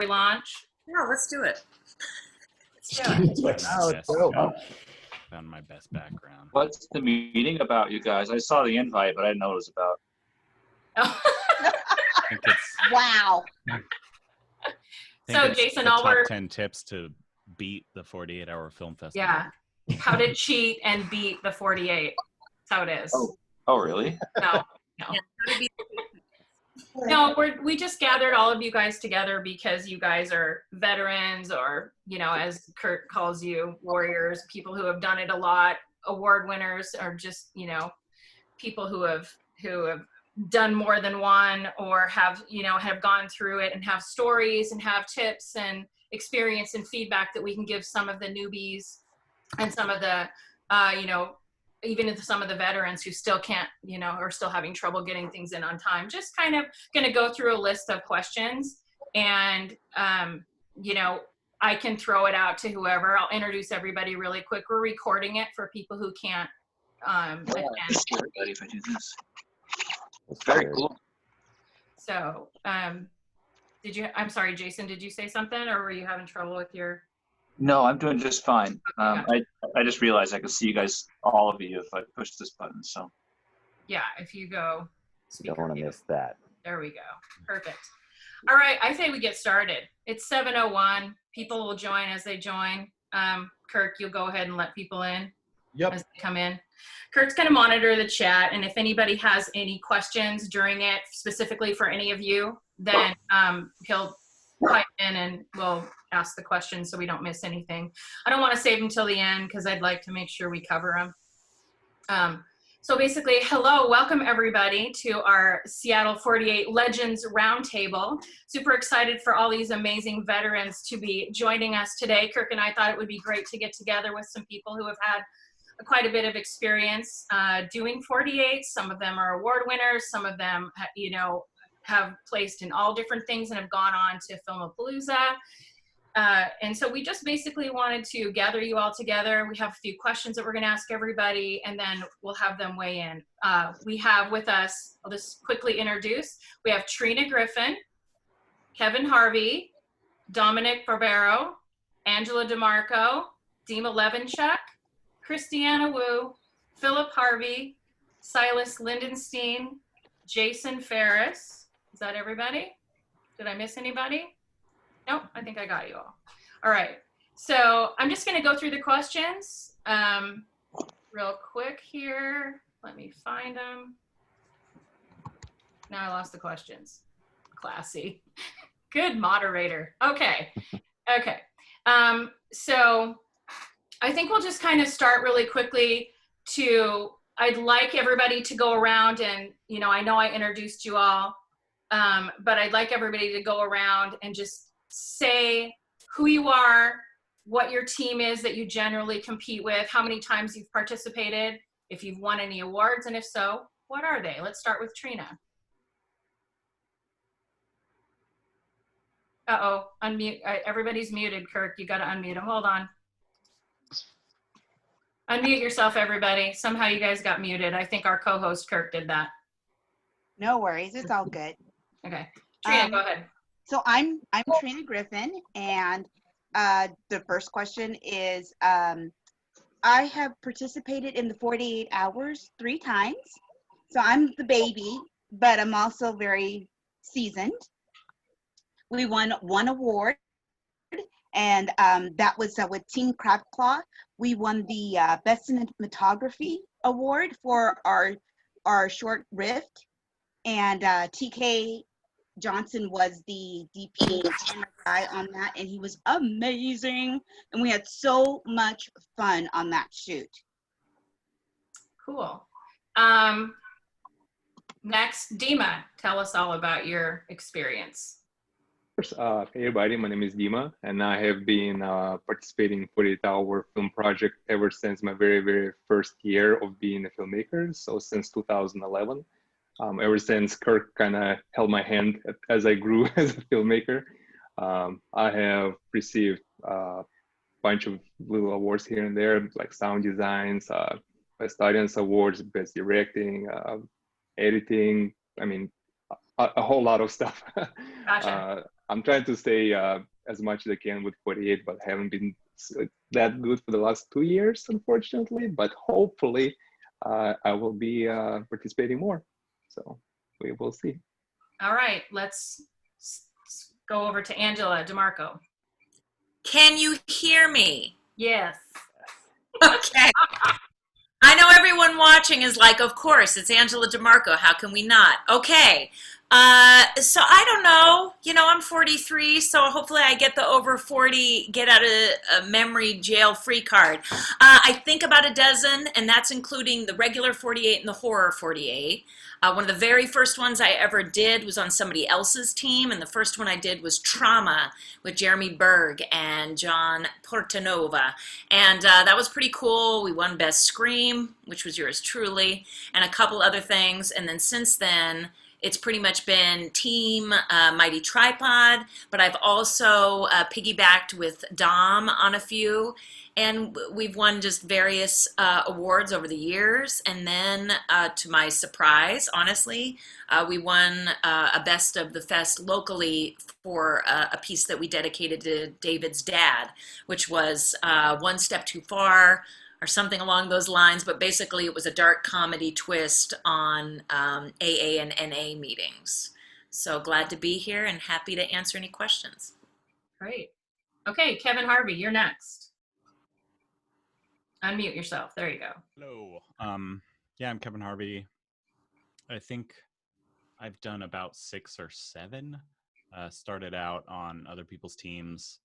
launch? Yeah, let's do it. Found my best background. What's the meeting about, you guys? I saw the invite, but I didn't know what it was about. I think it's, Wow. So Jason, the all top we're 10 tips to beat the 48-hour film festival. yeah, how to cheat and beat the 48. That's how it is. Oh, really? No. No, we just gathered all of you guys together because you guys are veterans, or, you know, as Kurt calls you, warriors, people who have done it a lot, award winners, or just, you know, people who have done more than one, or have gone through it and have stories and have tips and experience and feedback that we can give some of the newbies and some of the, even if some of the veterans who still can't, are still having trouble getting things in on time. Just kind of going to go through a list of questions, and, I can throw it out to whoever. I'll introduce everybody really quick. We're recording it for people who can't attend. Everybody, if I do this. Very cool. So, I'm sorry, Jason, did you say something, or were you having trouble with your? No, I'm doing just fine. I just realized I could see you guys, all of you, if I push this button. So. Yeah, if you go. Don't want to miss that. There we go. Perfect. All right, I say we get started. It's 7:01. People will join as they join. Kirk, you'll go ahead and let people in. Yep. As they come in. Kurt's going to monitor the chat, and if anybody has any questions during it, specifically for any of you, then he'll pipe in and we'll ask the questions so we don't miss anything. I don't want to save them till the end because I'd like to make sure we cover them. So basically, hello, welcome everybody to our Seattle 48 Legends Roundtable. Super excited for all these amazing veterans to be joining us today. Kirk and I thought it would be great to get together with some people who have had quite a bit of experience doing 48. Some of them are award winners. Some of them, have placed in all different things and have gone on to Filmapalooza. And so we just basically wanted to gather you all together. We have a few questions that we're going to ask everybody, and then we'll have them weigh in. We have with us, I'll just quickly introduce, we have Trina Griffin, Kevin Harvey, Dominic Barbero, Angela DeMarco, Dima Levenchuk, Christiana Wu, Philip Harvey, Silas Lindenstein, Jason Ferris. Is that everybody? Did I miss anybody? Nope, I think I got you all. All right, so I'm just gonna go through the questions real quick here. Let me find them. Now I lost the questions. Classy. Good moderator. Okay, okay. So I think we'll just kind of start really quickly I'd like everybody to go around and, I know I introduced you all, but I'd like everybody to go around and just say who you are, what your team is that you generally compete with, how many times you've participated, if you've won any awards, and if so, what are they? Let's start with Trina. Uh-oh, unmute. Everybody's muted, Kirk. You got to unmute them. Hold on. Unmute yourself, everybody. Somehow you guys got muted. I think our co-host, Kirk, did that. No worries. It's all good. Okay. Trina, go ahead. So I'm Trina Griffin, and the first question is, I have participated in the 48 hours 3 times. So I'm the baby, but I'm also very seasoned. We won 1 award, and that was with Team Crab Claw. We won the Best Cinematography Award for our short Rift, and TK Johnson was the DP camera guy on that, and he was amazing, and we had so much fun on that shoot. Cool. Next, Dima, tell us all about your experience. Hey everybody, my name is Dima, and I have been participating in 48-hour film project ever since my very, very first year of being a filmmaker, so since 2011. Ever since Kirk kind of held my hand as I grew as a filmmaker. I have received a bunch of little awards here and there, like sound designs, Best Audience Awards, Best Directing, editing, I mean, a whole lot of stuff. Gotcha. I'm trying to stay as much as I can with 48, but haven't been that good for the last 2 years, unfortunately. But hopefully, I will be participating more. So we will see. All right, let's go over to Angela DeMarco. Can you hear me? Yes. Okay. I know everyone watching is like, of course, it's Angela DeMarco. How can we not? Okay. So I don't know. You know, I'm 43, so hopefully I get the over 40, get out of a memory jail free card. I think about a dozen, and that's including the regular 48 and the horror 48. One of the very first ones I ever did was on somebody else's team, and the first one I did was Trauma with Jeremy Berg and John Portanova. And that was pretty cool. We won Best Scream, which was yours truly, and a couple other things. And then since then, it's pretty much been Team Mighty Tripod, but I've also piggybacked with Dom on a few, and we've won just various awards over the years. And then, to my surprise, honestly, we won a Best of the Fest locally for a piece that we dedicated to David's dad, which was One Step Too Far, or something along those lines, but basically it was a dark comedy twist on AA and NA meetings. So glad to be here and happy to answer any questions. Great. Okay, Kevin Harvey, you're next. Unmute yourself. There you go. Hello. Yeah, I'm Kevin Harvey. I think I've done about 6 or 7. Started out on other people's teams.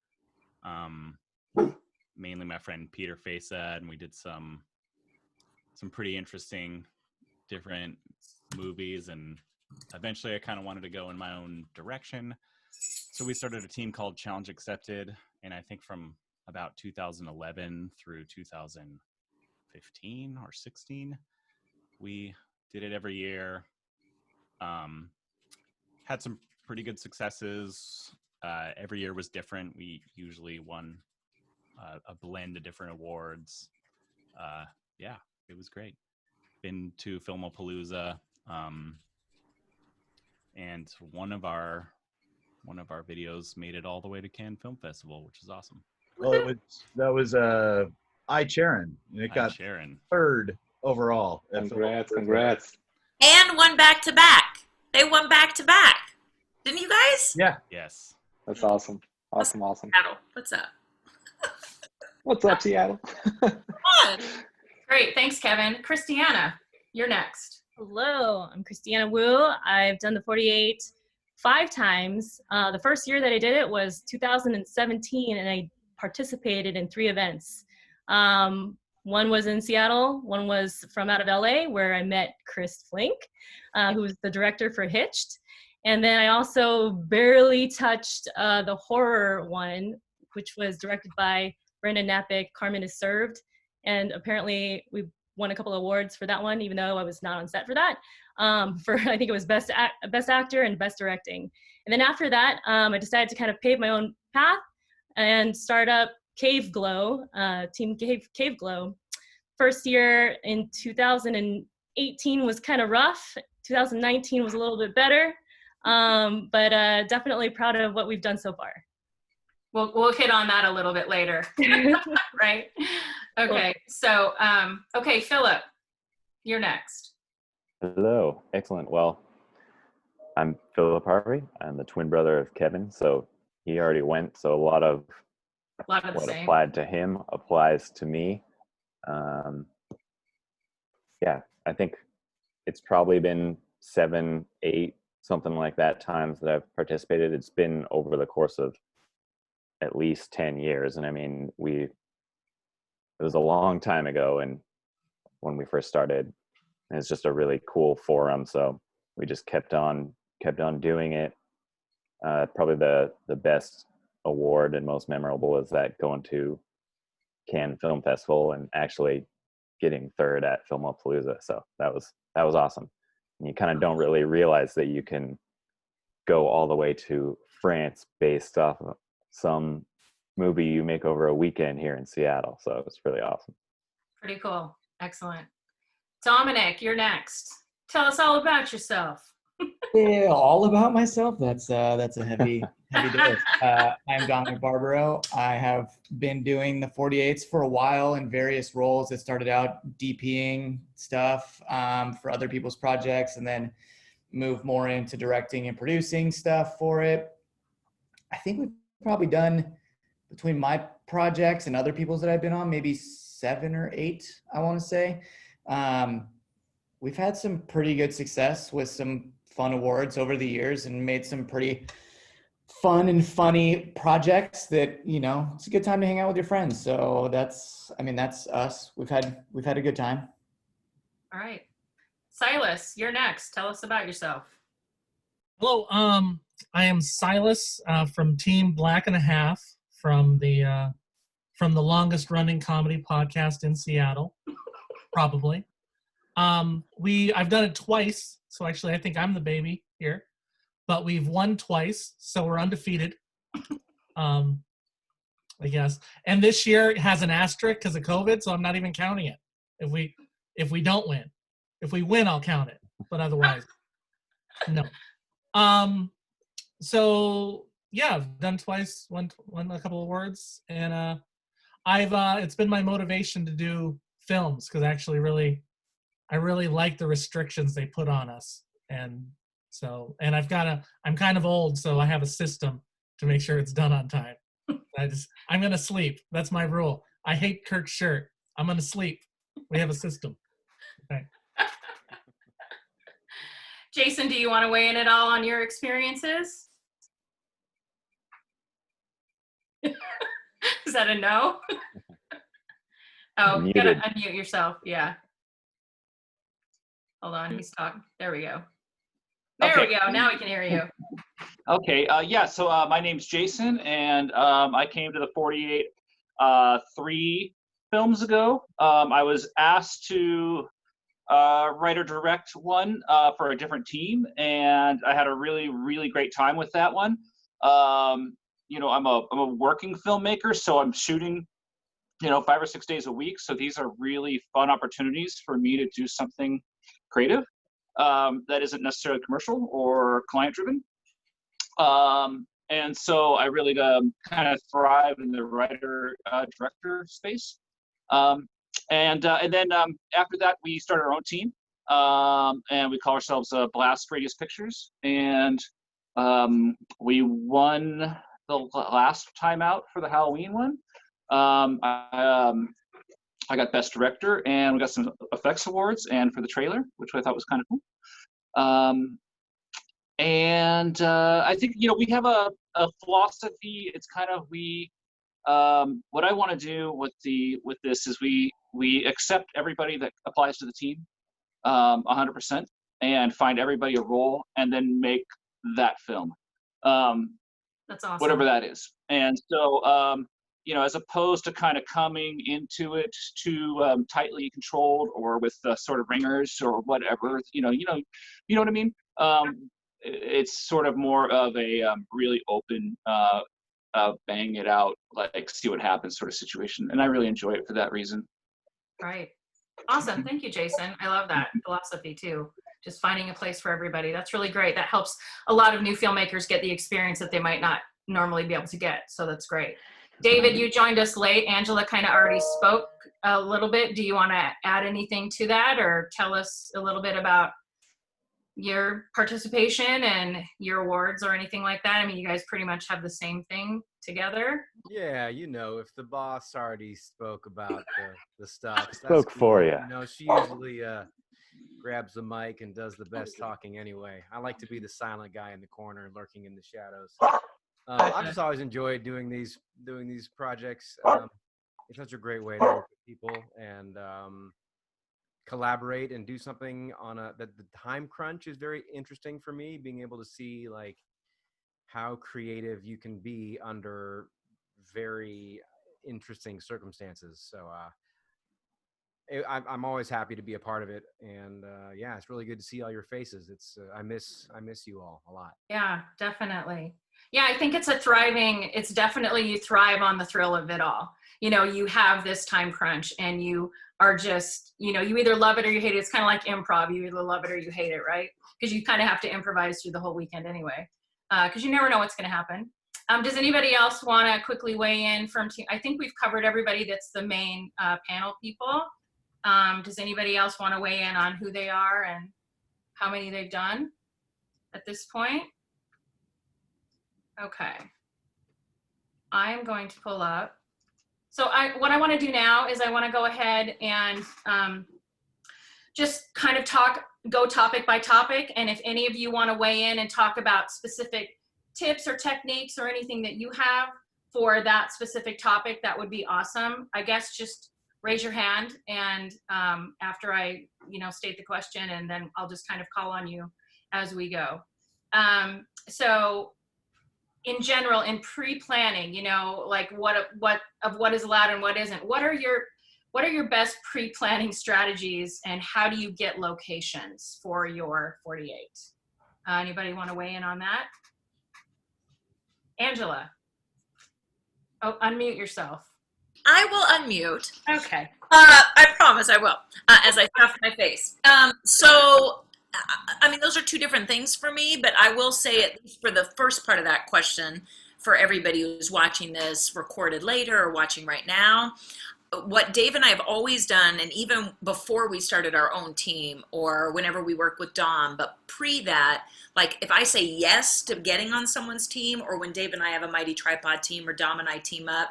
Mainly my friend Peter Fesa, and we did some pretty interesting different movies, and eventually I kind of wanted to go in my own direction. So we started a team called Challenge Accepted, and I think from about 2011 through 2015 or 16, we did it every year. Had some pretty good successes. Every year was different. We usually won a blend of different awards. Yeah, it was great. Been to Filmapalooza, and one of our videos made it all the way to Cannes Film Festival, which is awesome. Well, that was Sharon. It got Sharon. 3rd overall. Congrats. And won back to back. They won back to back. Didn't you guys? Yeah. Yes. That's awesome. Awesome. Seattle, what's up? What's up, Seattle? Great. Thanks, Kevin. Christiana, you're next. Hello, I'm Christiana Wu. I've done the 48 5 times. The first year that I did it was 2017, and I participated in 3 events. One was in Seattle, one was from out of LA, where I met Chris Flink, who was the director for Hitched. And then I also barely touched the horror one, which was directed by Brendan Napick, Carmen is Served. And apparently we won a couple awards for that one, even though I was not on set for that. For I think it was Best Actor and Best Directing. And then after that, I decided to kind of pave my own path and start up Cave Glow, Team Cave Glow. First year in 2018 was kind of rough. 2019 was a little bit better, but definitely proud of what we've done so far. We'll hit on that a little bit later. Right? Okay. So, okay, Philip, you're next. Hello. Excellent. Well, I'm Philip Harvey. I'm the twin brother of Kevin. So he already went. So a lot of the what same. applied to him applies to me. Yeah, I think it's probably been 7, 8, something like that times that I've participated. It's been over the course of at least 10 years. And I mean, it was a long time ago, and when we first started, and it's just a really cool forum. So we just kept on doing it. Probably the best award and most memorable is that going to Cannes Film Festival and actually getting 3rd at Filmapalooza. So that was awesome. And you kind of don't really realize that you can go all the way to France based off of some movie you make over a weekend here in Seattle. So it was really awesome. Pretty cool. Excellent. Dominic, you're next. Tell us all about yourself. Yeah, all about myself. That's a heavy dose. I'm Dominic Barbaro. I have been doing the 48s for a while in various roles. It started out DPing stuff for other people's projects, and then moved more into directing and producing stuff for it. I think we've probably done, between my projects and other people's that I've been on, maybe 7 or 8, I want to say. We've had some pretty good success with some fun awards over the years and made some pretty fun and funny projects that, it's a good time to hang out with your friends. So that's us. We've had a good time. All right. Silas, you're next. Tell us about yourself. Hello, I am Silas from Team Black and a Half from the longest running comedy podcast in Seattle, probably. I've done it twice, so actually I think I'm the baby here, but we've won twice, so we're undefeated. I guess. And this year has an asterisk because of COVID, so I'm not even counting it. If we don't win, if we win, I'll count it, but otherwise, no. So yeah, I've done twice, won a couple of awards, and it's been my motivation to do films because I really like the restrictions they put on us, and I'm kind of old, so I have a system to make sure it's done on time. I'm gonna sleep. That's my rule. I hate Kirk's shirt. I'm gonna sleep. We have a system. Okay. Jason, do you want to weigh in at all on your experiences? Is that a no? Oh, you gotta unmute yourself. Yeah. Hold on, he's talking. There we go. There we go. Now we can hear you. Okay. So my name's Jason, and I came to the 48 3 films ago. I was asked to write or direct one for a different team, and I had a really, really great time with that one. I'm a working filmmaker, so I'm shooting 5 or 6 days a week. So these are really fun opportunities for me to do something creative that isn't necessarily commercial or client driven. And so I really kind of thrive in the writer director space. And then after that, we started our own team, and we call ourselves Blast Radius Pictures. And we won the last time out for the Halloween one. I got Best Director, and we got some effects awards, and for the trailer, which I thought was kind of cool. And I think we have a philosophy. It's kind of what I want to do with this is we accept everybody that applies to the team 100%, and find everybody a role, and then make that film. That's awesome. Whatever that is. And so as opposed to kind of coming into it too tightly controlled or with sort of ringers or whatever, you know what I mean? It's sort of more of a really open, bang it out, like see what happens sort of situation. And I really enjoy it for that reason. Right. Awesome. Thank you, Jason. I love that philosophy too. Just finding a place for everybody. That's really great. That helps a lot of new filmmakers get the experience that they might not normally be able to get. So that's great. David, you joined us late. Angela kind of already spoke a little bit. Do you want to add anything to that, or tell us a little bit about your participation and your awards or anything like that? I mean, you guys pretty much have the same thing together. Yeah, if the boss already spoke about the stuff. Spoke for you. She usually grabs the mic and does the best talking anyway. I like to be the silent guy in the corner lurking in the shadows. I've just always enjoyed doing these projects. It's such a great way to work with people and collaborate and do something that the time crunch is very interesting for me, being able to see like how creative you can be under very interesting circumstances. So I'm always happy to be a part of it, and yeah, it's really good to see all your faces. It's I miss you all a lot. Yeah, definitely. Yeah, I think it's definitely you thrive on the thrill of it all. you have this time crunch and you are just, you either love it or you hate it. It's kind of like improv. You either love it or you hate it, right? Because you kind of have to improvise through the whole weekend anyway, because you never know what's going to happen. Does anybody else want to quickly weigh in from team? I think we've covered everybody that's the main panel people. Does anybody else want to weigh in on who they are and how many they've done at this point? Okay. I'm going to pull up. So what I want to do now is I want to go ahead and just kind of go topic by topic. And if any of you want to weigh in and talk about specific tips or techniques or anything that you have for that specific topic, that would be awesome. I guess just raise your hand, and after I state the question, and then I'll just kind of call on you as we go. So in general, in pre-planning, like what is allowed and what isn't, what are your best pre-planning strategies, and how do you get locations for your 48? Anybody want to weigh in on that? Angela. Oh, unmute yourself. I will unmute. Okay. I promise I will, as I stuff my face. So, I mean, those are two different things for me, but I will say, at least for the first part of that question, for everybody who's watching this recorded later or watching right now, what Dave and I have always done, and even before we started our own team or whenever we work with Dom, but pre that, like if I say yes to getting on someone's team, or when Dave and I have a Mighty Tripod team or Dom and I team up,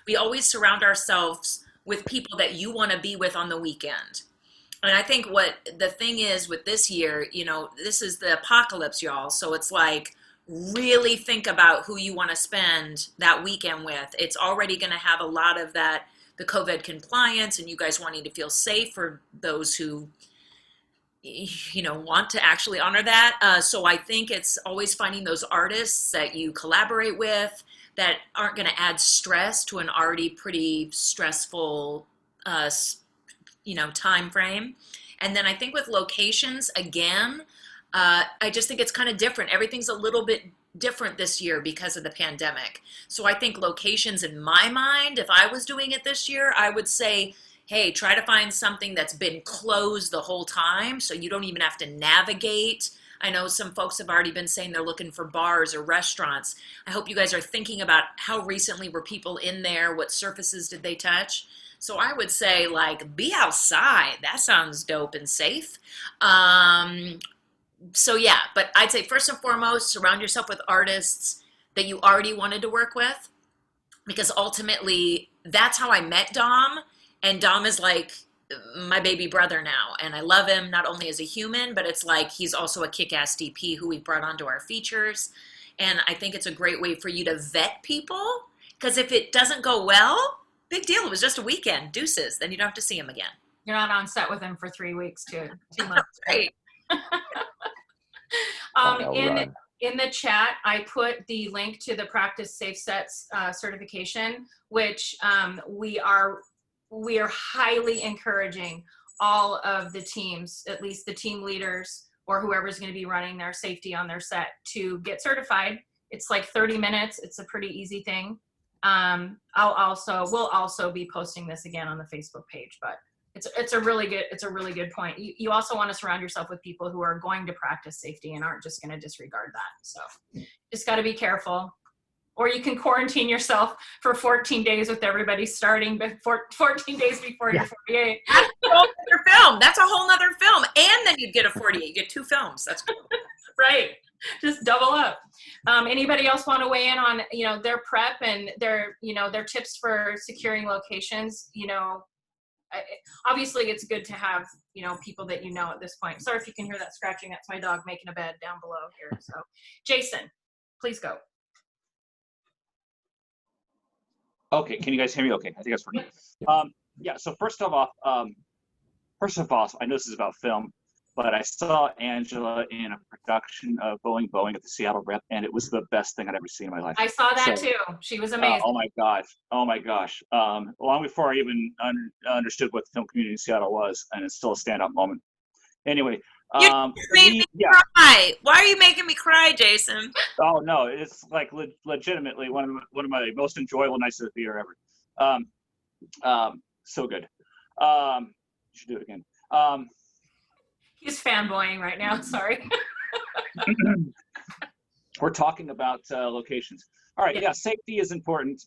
we always surround ourselves with people that you want to be with on the weekend. And I think what the thing is with this year, this is the apocalypse, y'all. So it's like, really think about who you want to spend that weekend with. It's already going to have a lot of that, the COVID compliance, and you guys wanting to feel safe for those who, want to actually honor that. So I think it's always finding those artists that you collaborate with that aren't going to add stress to an already pretty stressful, time frame. And then I think with locations, again, I just think it's kind of different. Everything's a little bit different this year because of the pandemic. So I think locations, in my mind, if I was doing it this year, I would say, hey, try to find something that's been closed the whole time so you don't even have to navigate. I know some folks have already been saying they're looking for bars or restaurants. I hope you guys are thinking about how recently were people in there, what surfaces did they touch. So I would say, like, be outside. That sounds dope and safe. So yeah, but I'd say first and foremost, surround yourself with artists that you already wanted to work with, because ultimately that's how I met Dom, and Dom is like my baby brother now, and I love him not only as a human, but it's like he's also a kick-ass DP who we brought onto our features. And I think it's a great way for you to vet people, because if it doesn't go well, big deal, it was just a weekend, deuces, then you don't have to see him again. You're not on set with him for 3 weeks to 2 months. Right. In the chat, I put the link to the Practice Safe Sets certification, which we are highly encouraging all of the teams, at least the team leaders or whoever's going to be running their safety on their set, to get certified. It's like 30 minutes. It's a pretty easy thing. We'll also be posting this again on the Facebook page, but it's a really good point. You also want to surround yourself with people who are going to practice safety and aren't just going to disregard that. So just got to be careful. Or you can quarantine yourself for 14 days with everybody starting 14 days before you're 48. That's a whole other film. That's a whole other film. And then you'd get a 48. You get 2 films. That's cool. Right. Just double up. Anybody else want to weigh in on, their prep and their tips for securing locations? Obviously it's good to have, people that at this point. Sorry if you can hear that scratching. That's my dog making a bed down below here. So Jason, please go. Okay, can you guys hear me? Okay, I think that's working. Yeah. So first of all, I know this is about film, but I saw Angela in a production of Boeing at the Seattle Rep, and it was the best thing I'd ever seen in my life. I saw that too. She was amazing. Oh my gosh. Long before I even understood what the film community in Seattle was, and it's still a standout moment. Anyway. You made me cry. Why are you making me cry, Jason? Oh no, it's like legitimately one of my most enjoyable nights of the theater ever. So good. Should do it again. He's fanboying right now. Sorry. We're talking about locations. All right, yeah, safety is important.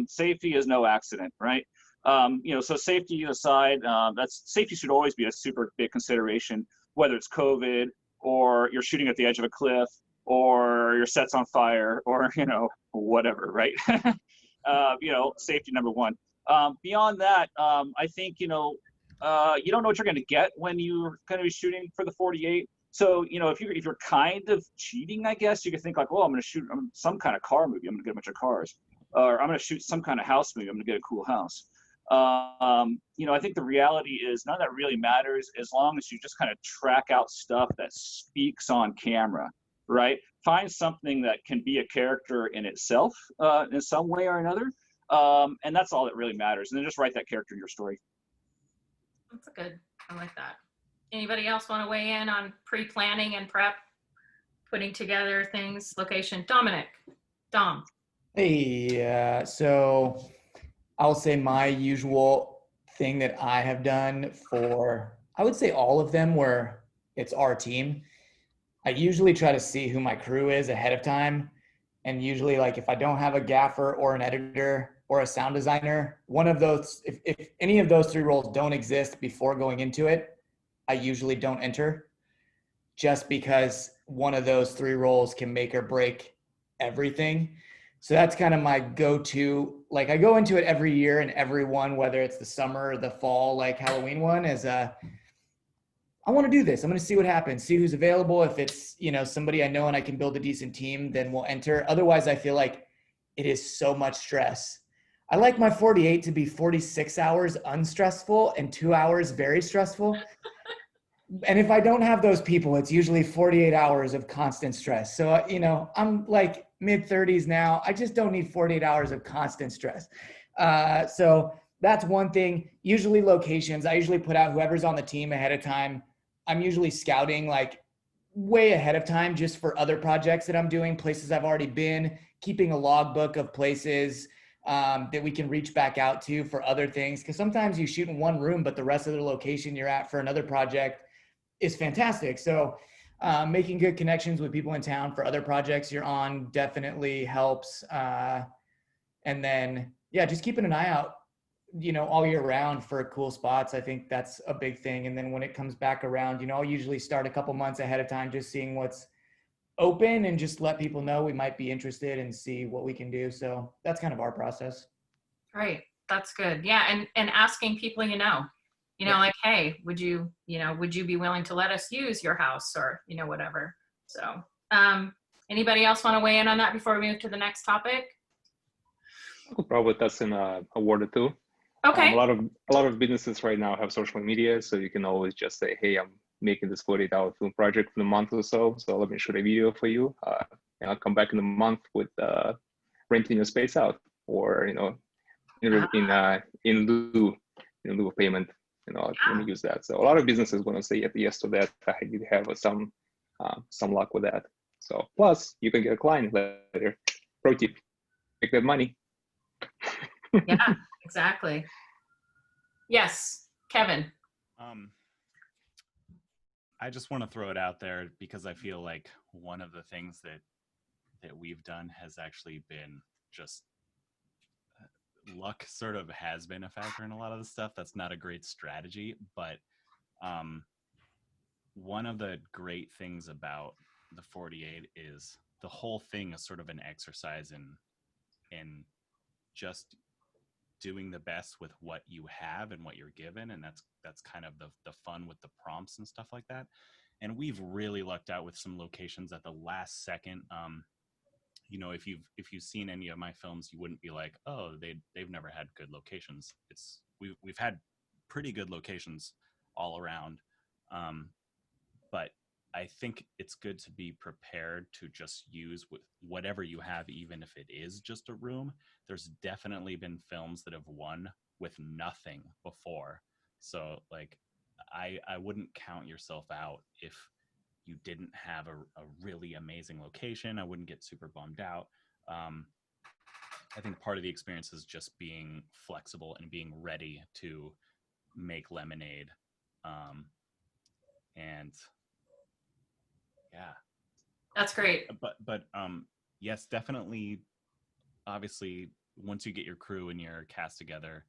Safety is no accident, right? So safety aside, safety should always be a super big consideration, whether it's COVID or you're shooting at the edge of a cliff or your set's on fire or, whatever, right? Safety number one. Beyond that, I think, you don't know what you're going to get when you're going to be shooting for the 48. So, if you're kind of cheating, I guess you could think like, well, I'm going to shoot some kind of car movie. I'm going to get a bunch of cars, or I'm going to shoot some kind of house movie. I'm going to get a cool house. I think the reality is none of that really matters as long as you just kind of track out stuff that speaks on camera, right? Find something that can be a character in itself in some way or another. And that's all that really matters. And then just write that character in your story. That's good. I like that. Anybody else want to weigh in on pre-planning and prep, putting together things, location? Dominic, Dom. Hey, so I'll say my usual thing that I have done for, I would say all of them where it's our team. I usually try to see who my crew is ahead of time. And usually like if I don't have a gaffer or an editor or a sound designer, one of those, if any of those three roles don't exist before going into it, I usually don't enter, just because one of those three roles can make or break everything. So that's kind of my go-to. Like I go into it every year, and every one, whether it's the summer or the fall, like Halloween one, is I want to do this. I'm going to see what happens, see who's available. If it's, somebody I know and I can build a decent team, then we'll enter. Otherwise, I feel like it is so much stress. I like my 48 to be 46 hours unstressful and 2 hours very stressful. And if I don't have those people, it's usually 48 hours of constant stress. So, I'm like mid-30s now. I just don't need 48 hours of constant stress. So that's one thing. Usually locations, I usually put out whoever's on the team ahead of time. I'm usually scouting like way ahead of time just for other projects that I'm doing, places I've already been, keeping a logbook of places that we can reach back out to for other things. Because sometimes you shoot in one room, but the rest of the location you're at for another project is fantastic. So making good connections with people in town for other projects you're on definitely helps. And then, just keeping an eye out, all year round for cool spots. I think that's a big thing. And then when it comes back around, I'll usually start a couple months ahead of time, just seeing what's open and just let people know we might be interested and see what we can do. So that's kind of our process. Right. That's good. Yeah. And asking people, like, hey, would you be willing to let us use your house or, whatever. So anybody else want to weigh in on that before we move to the next topic? I could probably touch in a word or two. Okay. A lot of businesses right now have social media, so you can always just say, hey, I'm making this 48-hour film project for a month or so let me shoot a video for you. And I'll come back in a month with renting your space out, or in lieu of payment. Let me use that. So a lot of businesses want to say yes to that. I did have some luck with that. So plus you can get a client later. Pro tip: make that money. Yeah, exactly. Yes, Kevin. I just want to throw it out there because I feel like one of the things that we've done has actually been just luck. Sort of has been a factor in a lot of the stuff. That's not a great strategy, but one of the great things about the 48 is the whole thing is sort of an exercise in just doing the best with what you have and what you're given, and that's kind of the fun with the prompts and stuff like that. And we've really lucked out with some locations at the last second. If you've seen any of my films, you wouldn't be like, oh, they've never had good locations. We've had pretty good locations all around, but I think it's good to be prepared to just use whatever you have, even if it is just a room. There's definitely been films that have won with nothing before. So like, I wouldn't count yourself out if you didn't have a really amazing location. I wouldn't get super bummed out. I think part of the experience is just being flexible and being ready to make lemonade. And yeah, That's great. but yes, definitely. Obviously, once you get your crew and your cast together,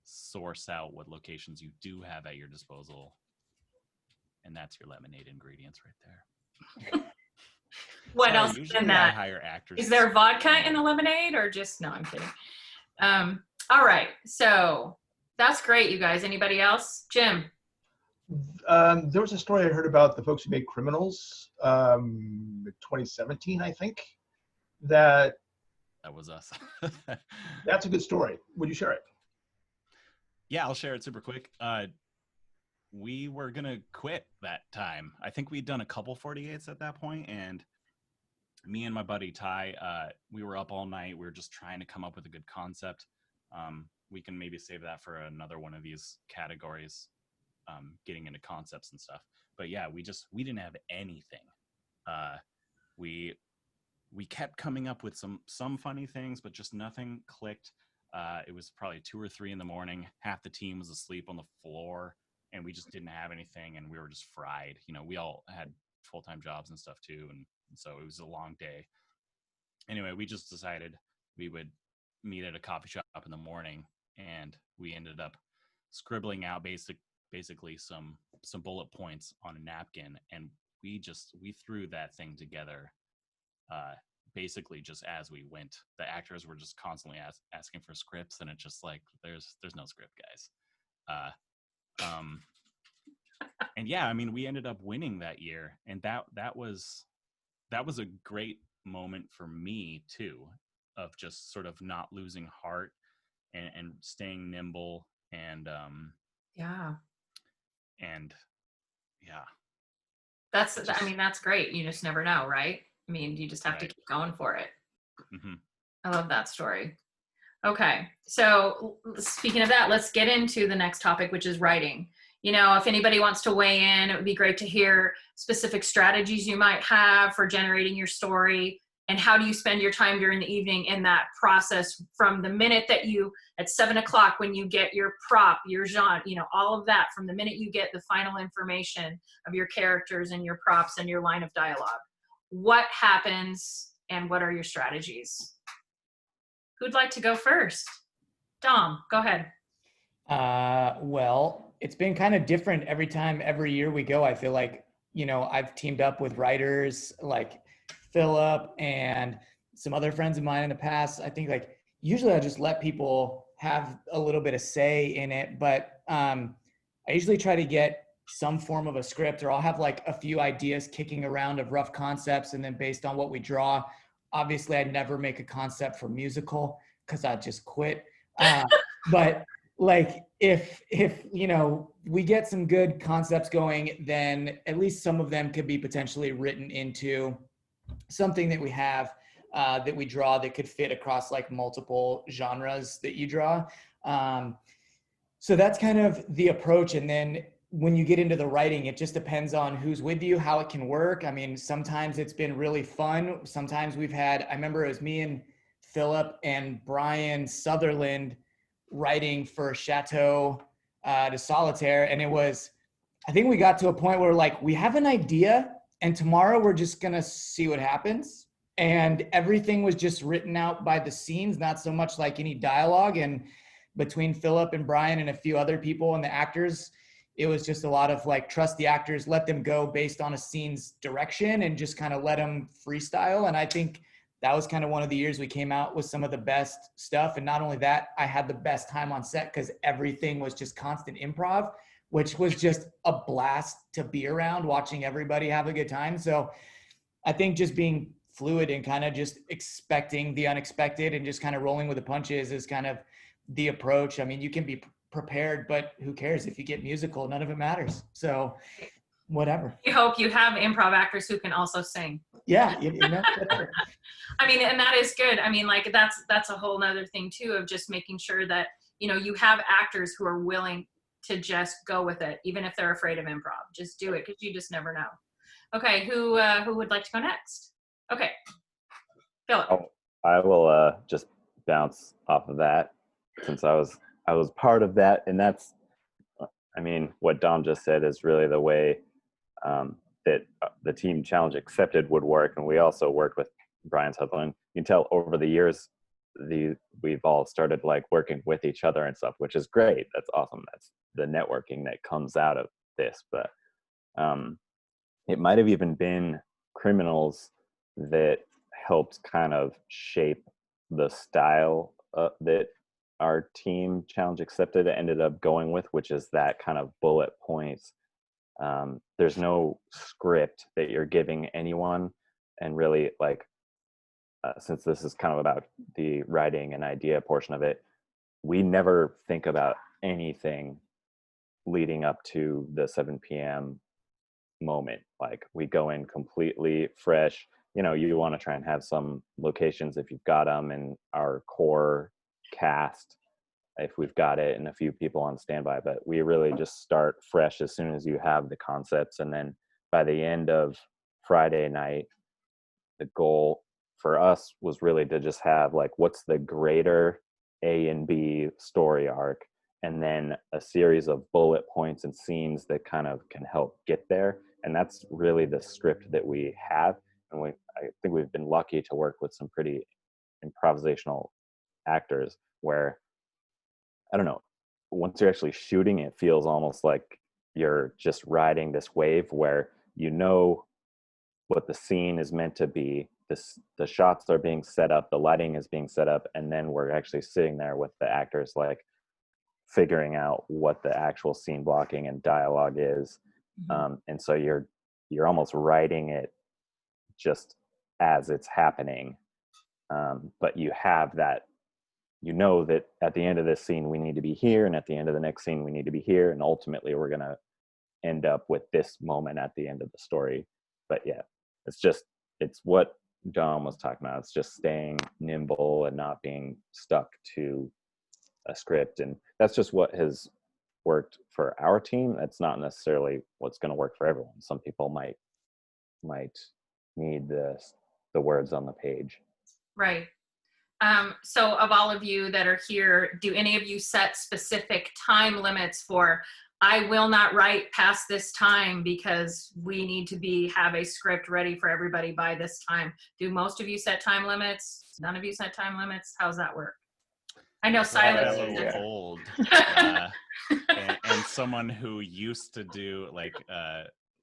source out what locations you do have at your disposal, and that's your lemonade ingredients right there. What Sorry, else usually in I that? hire actors. Is there vodka in the lemonade or just, no, I'm kidding. All right, so that's great, you guys. Anybody else? Jim. There was a story I heard about the folks who made Criminals, 2017, I think. That was us. That's a good story. Would you share it? Yeah, I'll share it super quick. We were gonna quit that time. I think we'd done a couple 48s at that point, and me and my buddy Ty, we were up all night. We were just trying to come up with a good concept. We can maybe save that for another one of these categories, getting into concepts and stuff. But yeah, we didn't have anything. We kept coming up with some funny things, but just nothing clicked. It was probably 2 or 3 in the morning. Half the team was asleep on the floor, and we just didn't have anything, and we were just fried. You know, we all had full-time jobs and stuff too, and so it was a long day. Anyway, we just decided we would meet at a coffee shop in the morning, and we ended up scribbling out basically some bullet points on a napkin, and we threw that thing together basically just as we went. The actors were just constantly asking for scripts, and it's just like there's no script, guys. And yeah, I mean, we ended up winning that year, and that was a great moment for me too, of just sort of not losing heart and staying nimble and Yeah. And yeah. I mean, that's great. You just never know, right? I mean, you just have to keep going for it. Mm-hmm. I love that story. Okay. So speaking of that, let's get into the next topic, which is writing. You know, if anybody wants to weigh in, it would be great to hear specific strategies you might have for generating your story, and how do you spend your time during the evening in that process from the minute that at 7 o'clock when you get your prop, your genre, you know, all of that, from the minute you get the final information of your characters and your props and your line of dialogue. What happens and what are your strategies? Who'd like to go first? Dom, go ahead. Well, it's been kind of different every year we go. I feel like, you know, I've teamed up with writers like Philip and some other friends of mine in the past. I think like usually I just let people have a little bit of say in it, but I usually try to get some form of a script, or I'll have like a few ideas kicking around of rough concepts, and then based on what we draw, obviously I'd never make a concept for musical because I'd just quit. But like if you know, we get some good concepts going, then at least some of them could be potentially written into something that we have that we draw that could fit across like multiple genres that you draw. So that's kind of the approach. And then when you get into the writing, it just depends on who's with you, how it can work. I mean, sometimes it's been really fun. Sometimes I remember it was me and Philip and Brian Sutherland writing for Chateau de Solitaire. And I think we got to a point where like, we have an idea and tomorrow we're just going to see what happens. And everything was just written out by the scenes, not so much like any dialogue. And between Philip and Brian and a few other people and the actors, it was just a lot of like, trust the actors, let them go based on a scene's direction and just kind of let them freestyle. And I think that was kind of one of the years we came out with some of the best stuff. And not only that, I had the best time on set because everything was just constant improv, which was just a blast to be around, watching everybody have a good time. So I think just being fluid and kind of just expecting the unexpected and just kind of rolling with the punches is kind of the approach. I mean, you can be prepared, but who cares if you get musical? None of it matters. So whatever. You hope you have improv actors who can also sing. Yeah, you know, whatever. I mean, and that is good. I mean, like that's a whole nother thing too, of just making sure that, you know, you have actors who are willing to just go with it, even if they're afraid of improv. Just do it, because you just never know. Okay, who would like to go next? Okay, Philip. I will just bounce off of that, since I was part of that, and that's, I mean, what Dom just said is really the way that the team challenge accepted would work, and we also worked with Brian Sutherland. You can tell over the years, we've all started like working with each other and stuff, which is great. That's awesome. That's the networking that comes out of this. But it might have even been Criminals that helped kind of shape the style that our team challenge accepted ended up going with, which is that kind of bullet points. There's no script that you're giving anyone, and really, like, since this is kind of about the writing and idea portion of it, we never think about anything leading up to the 7 p.m. moment. Like, we go in completely fresh. You know, you want to try and have some locations if you've got them, and our core cast if we've got it, and a few people on standby. But we really just start fresh as soon as you have the concepts, and then by the end of Friday night, the goal for us was really to just have, like, what's the greater A and B story arc, and then a series of bullet points and scenes that kind of can help get there. And that's really the script that we have. And I think we've been lucky to work with some pretty improvisational actors where, I don't know, once you're actually shooting, it feels almost like you're just riding this wave where you know what the scene is meant to be. The shots are being set up, the lighting is being set up, and then we're actually sitting there with the actors, like, figuring out what the actual scene blocking and dialogue is. And so you're almost writing it just as it's happening. But you have that, you know that at the end of this scene we need to be here, and at the end of the next scene we need to be here, and ultimately we're going to end up with this moment at the end of the story. But yeah, it's what Dom was talking about. It's just staying nimble and not being stuck to a script. And that's just what has worked for our team. That's not necessarily what's going to work for everyone. Some people might need the words on the page. Right. So of all of you that are here, do any of you set specific time limits for, I will not write past this time because we need to have a script ready for everybody by this time? Do most of you set time limits? None of you set time limits? How's that work? I know Silas. I'm a little old, and someone who used to do like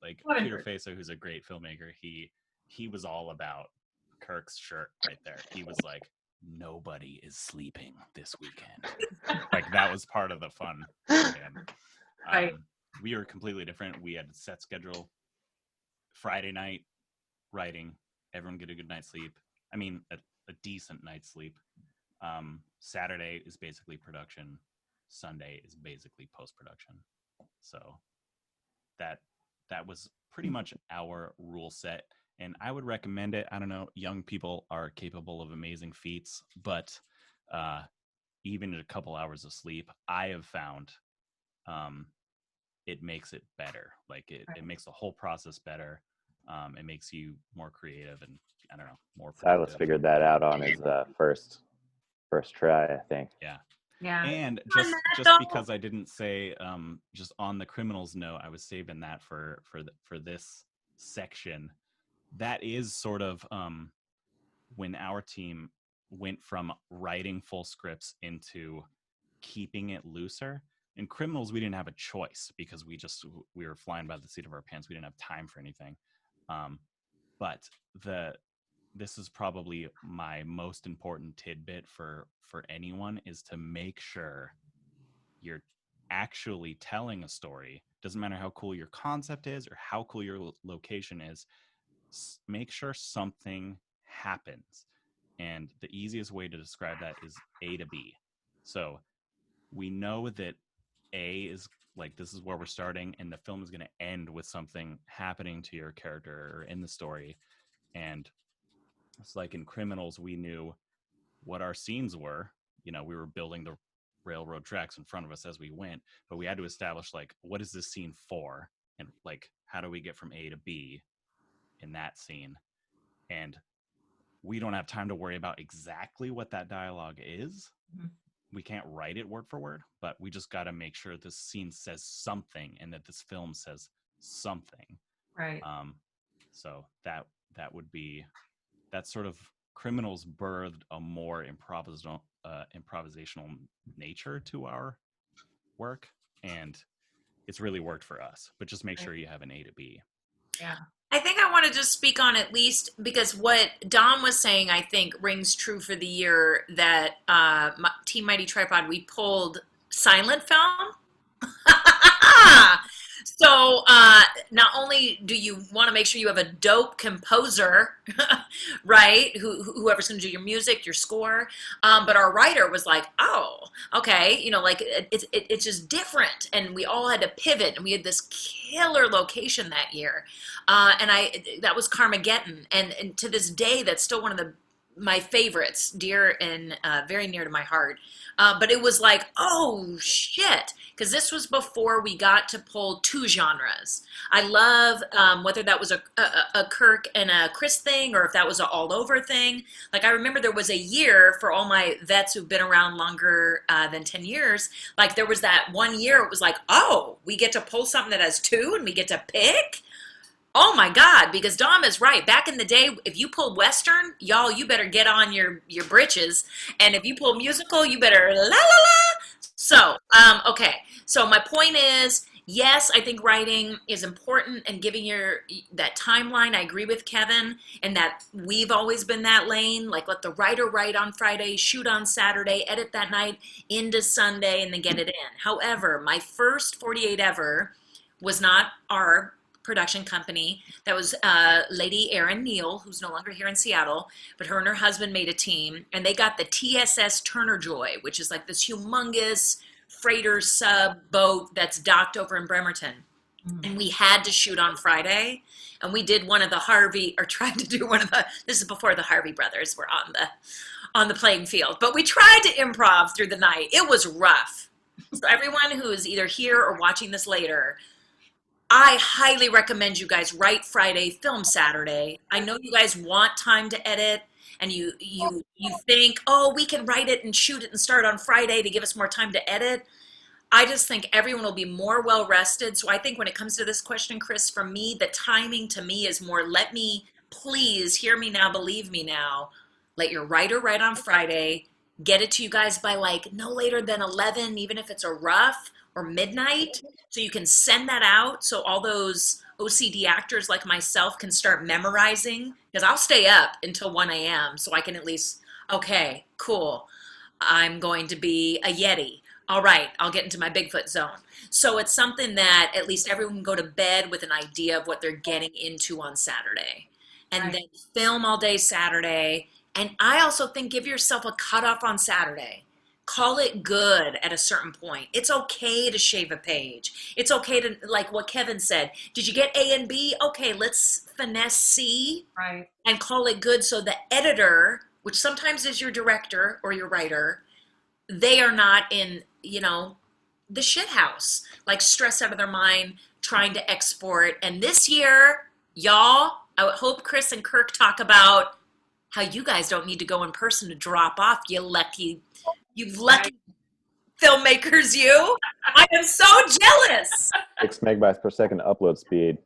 Peter Faso, who's a great filmmaker. He was all about Kirk's shirt right there. He was like, nobody is sleeping this weekend. Like, that was part of the fun for him. Right. We were completely different. We had a set schedule. Friday night writing, everyone get a good night's sleep. I mean, a decent night's sleep. Saturday is basically production. Sunday is basically post-production. So that was pretty much our rule set. And I would recommend it. I don't know, young people are capable of amazing feats, but even a couple hours of sleep, I have found it makes it better. Like, it makes the whole process better. It makes you more creative and, I don't know, more productive. Silas figured that out on his first try, I think. Yeah. Yeah. And just because I didn't say, just on the Criminals note, I was saving that for this section. That is sort of when our team went from writing full scripts into keeping it looser. In Criminals, we didn't have a choice because we were flying by the seat of our pants. We didn't have time for anything. But this is probably my most important tidbit for anyone, is to make sure you're actually telling a story. Doesn't matter how cool your concept is or how cool your location is. Make sure something happens. And the easiest way to describe that is A to B. So we know that A is like, this is where we're starting, and the film is going to end with something happening to your character or in the story. And it's like in Criminals, we knew what our scenes were. You know, we were building the railroad tracks in front of us as we went, but we had to establish, like, what is this scene for? And, like, how do we get from A to B in that scene? And we don't have time to worry about exactly what that dialogue is. Mhm. We can't write it word for word, but we just got to make sure this scene says something and that this film says something. Right. So that would be, that sort of Criminals birthed a more improvisational nature to our work, and it's really worked for us. But just make sure you have an A to B. Yeah. I think I want to just speak on at least, because what Dom was saying, I think, rings true for the year that Team Mighty Tripod, we pulled silent film. So not only do you want to make sure you have a dope composer, right, whoever's going to do your music, your score, but our writer was like, oh, okay, you know, like it's just different, and we all had to pivot, and we had this killer location that year, and that was Carmageddon, and to this day, that's still one of my favorites, dear and very near to my heart. But it was like, oh shit, because this was before we got to pull two genres. I love whether that was a Kirk and a Chris thing, or if that was an all over thing. Like, I remember there was a year, for all my vets who've been around longer than 10 years, like there was that 1 year it was like, oh, we get to pull something that has two and we get to pick. Oh my God, because Dom is right. Back in the day, if you pulled Western, y'all, you better get on your britches. And if you pull musical, you better la la la. So, okay. So my point is, yes, I think writing is important, and giving that timeline. I agree with Kevin, and that we've always been that lane. Like, let the writer write on Friday, shoot on Saturday, edit that night into Sunday, and then get it in. However, my first 48 ever was not our production company. That was Lady Erin Neal, who's no longer here in Seattle, but her and her husband made a team, and they got the TSS Turner Joy, which is like this humongous freighter sub boat that's docked over in Bremerton. And we had to shoot on Friday, and we did one of the tried to do one of the, this is before the Harvey brothers were on the playing field, but we tried to improv through the night. It was rough. So everyone who is either here or watching this later, I highly recommend you guys write Friday, film Saturday. I know you guys want time to edit, and you think, oh, we can write it and shoot it and start on Friday to give us more time to edit. I just think everyone will be more well rested. So I think when it comes to this question, Chris, for me, the timing to me is more, let me, please hear me now, believe me now. Let your writer write on Friday, get it to you guys by like no later than 11, even if it's a rough, or midnight, so you can send that out, so all those OCD actors like myself can start memorizing, because I'll stay up until 1 a.m. so I can at least, okay, cool, I'm going to be a Yeti. All right, I'll get into my Bigfoot zone. So it's something that at least everyone can go to bed with an idea of what they're getting into on Saturday. And then film all day Saturday. And I also think give yourself a cutoff on Saturday. Call it good at a certain point. It's okay to shave a page. It's okay to, like what Kevin said, did you get A and B? Okay, let's finesse C. Right. And call it good, so the editor, which sometimes is your director or your writer, they are not in, the shit house, like stressed out of their mind, trying to export. And this year, y'all, I would hope Chris and Kirk talk about how you guys don't need to go in person to drop off, you lucky filmmakers, you. I am so jealous. 6 megabytes per second upload speed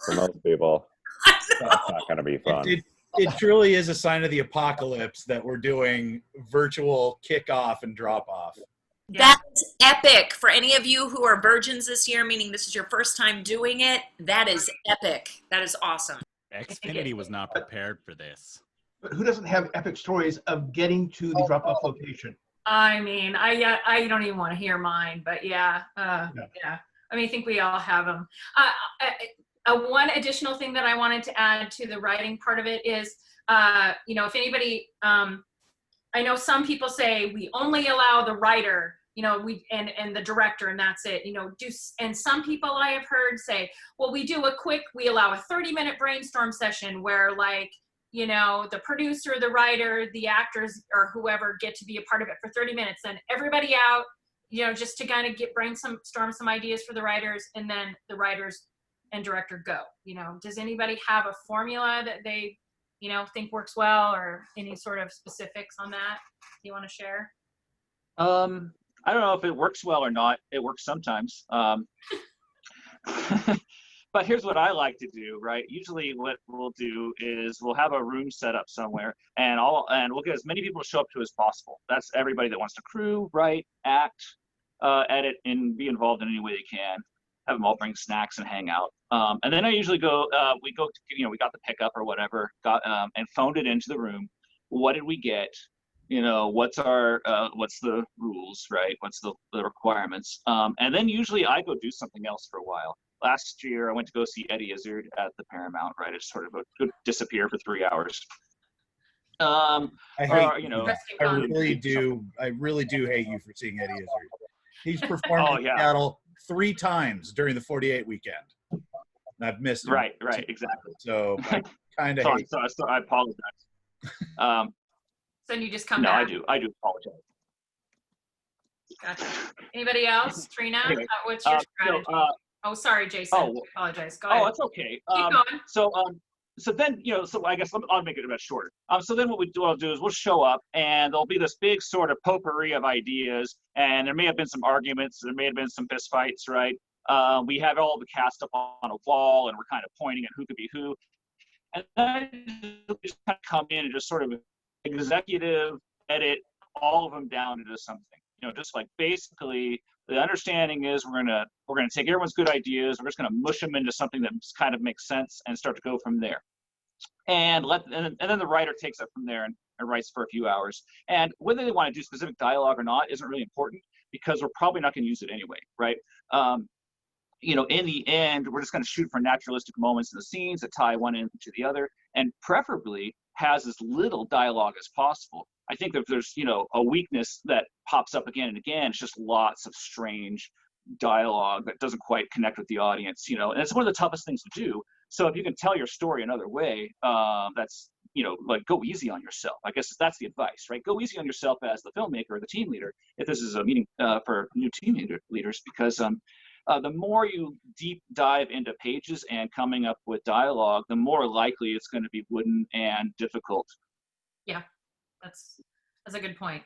for most people. That's not going to be fun. It truly is a sign of the apocalypse that we're doing virtual kickoff and drop off. That's epic. For any of you who are virgins this year, meaning this is your first time doing it, that is epic. That is awesome. Xfinity was not prepared for this. But who doesn't have epic stories of getting to the drop-off location? I mean, I don't even want to hear mine, but yeah. I mean, I think we all have them. One additional thing that I wanted to add to the writing part of it is, if anybody, I know some people say we only allow the writer, and the director, and that's it, and some people I have heard say, well, we allow a 30-minute brainstorm session where, like, the producer, the writer, the actors, or whoever get to be a part of it for 30 minutes, then everybody out, just to kind of brainstorm some ideas for the writers, and then the writers and director go. Does anybody have a formula that they think works well, or any sort of specifics on that you want to share? I don't know if it works well or not. It works sometimes. But here's what I like to do, right? Usually what we'll do is we'll have a room set up somewhere, and we'll get as many people to show up to as possible. That's everybody that wants to crew, write, act, edit, and be involved in any way they can. Have them all bring snacks and hang out. And then I usually go, we got the pickup or whatever, and phoned it into the room. What did we get? What's the rules, right? What's the requirements? And then usually I go do something else for a while. Last year I went to go see Eddie Izzard at the Paramount, right? It sort of would disappear for 3 hours. I really do hate you for seeing Eddie Izzard. He's performed in Seattle 3 times during the 48 weekend. And I've missed him. Right, exactly. So I kind of hate. So I apologize. So you just come no, back. I do apologize. Gotcha. Anybody else? Trina, Anyway, what's your strategy? Sorry, Jason. I apologize. Go ahead. Oh, it's okay. Keep going. So then, so I guess I'll make it a bit shorter. So then what I'll do is we'll show up, and there'll be this big sort of potpourri of ideas, and there may have been some arguments, there may have been some fist fights, right? We have all the cast up on a wall, and we're kind of pointing at who could be who. And then we just kind of come in and just sort of executive edit all of them down into something. Just like basically the understanding is we're gonna take everyone's good ideas, we're just gonna mush them into something that kind of makes sense and start to go from there. And then the writer takes it from there and writes for a few hours. And whether they want to do specific dialogue or not isn't really important, because we're probably not going to use it anyway, right? In the end, we're just going to shoot for naturalistic moments in the scenes that tie one into the other, and preferably has as little dialogue as possible. I think that if there's, a weakness that pops up again and again, it's just lots of strange dialogue that doesn't quite connect with the audience, and it's one of the toughest things to do. So if you can tell your story another way, that's, go easy on yourself. I guess that's the advice, right? Go easy on yourself as the filmmaker or the team leader, if this is a meeting for new team leaders, because the more you deep dive into pages and coming up with dialogue, the more likely it's going to be wooden and difficult. Yeah, that's a good point.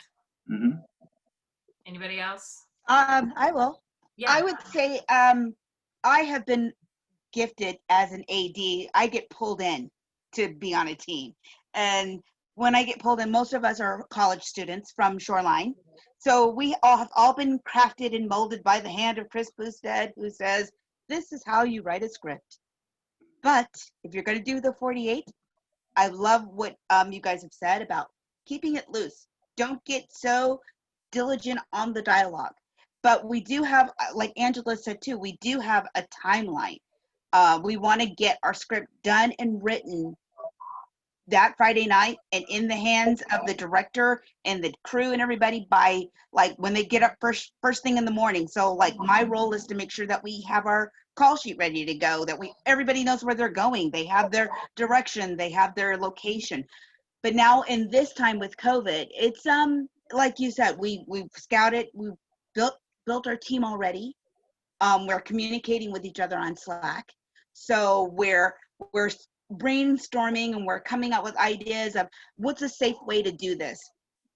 Mm-hmm. Anybody else? I will. Yeah. I would say I have been gifted as an AD. I get pulled in to be on a team. And when I get pulled in, most of us are college students from Shoreline. So we have all been crafted and molded by the hand of Chris Boosted, who says, this is how you write a script. But if you're going to do the 48, I love what you guys have said about keeping it loose. Don't get so diligent on the dialogue. But we do have, like Angela said too, we do have a timeline. We want to get our script done and written that Friday night and in the hands of the director and the crew and everybody by like when they get up first thing in the morning. So like my role is to make sure that we have our call sheet ready to go, that everybody knows where they're going. They have their direction, they have their location. But now in this time with COVID, it's like you said, we've scouted, we've built our team already. We're communicating with each other on Slack. So we're brainstorming and we're coming up with ideas of what's a safe way to do this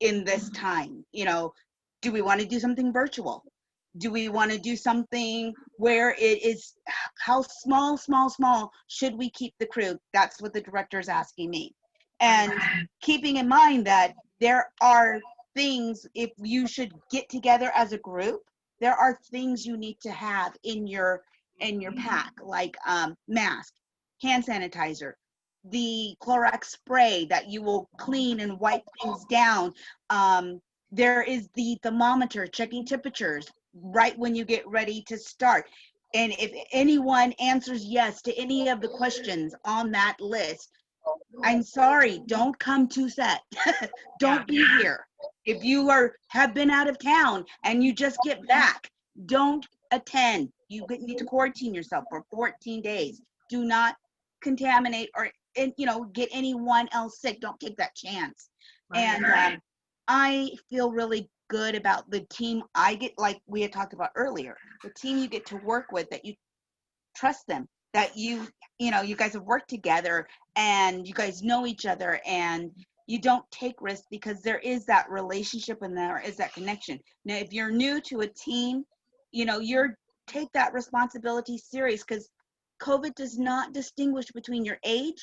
in this time. Do we want to do something virtual? Do we want to do something where it is, how small should we keep the crew? That's what the director is asking me. And keeping in mind that there are things, if you should get together as a group, there are things you need to have in your pack, like mask, hand sanitizer, the Clorox spray that you will clean and wipe things down. There is the thermometer, checking temperatures right when you get ready to start. And if anyone answers yes to any of the questions on that list, I'm sorry, don't come to set. Don't be here. If you have been out of town and you just get back, don't attend. You need to quarantine yourself for 14 days. Do not contaminate or get anyone else sick. Don't take that chance. And I feel really good about the team I get, like we had talked about earlier, the team you get to work with, that you trust them, that you you know, you guys have worked together and you guys know each other, and you don't take risks because there is that relationship and there is that connection. Now, if you're new to a team, you know, take that responsibility serious, because COVID does not distinguish between your age.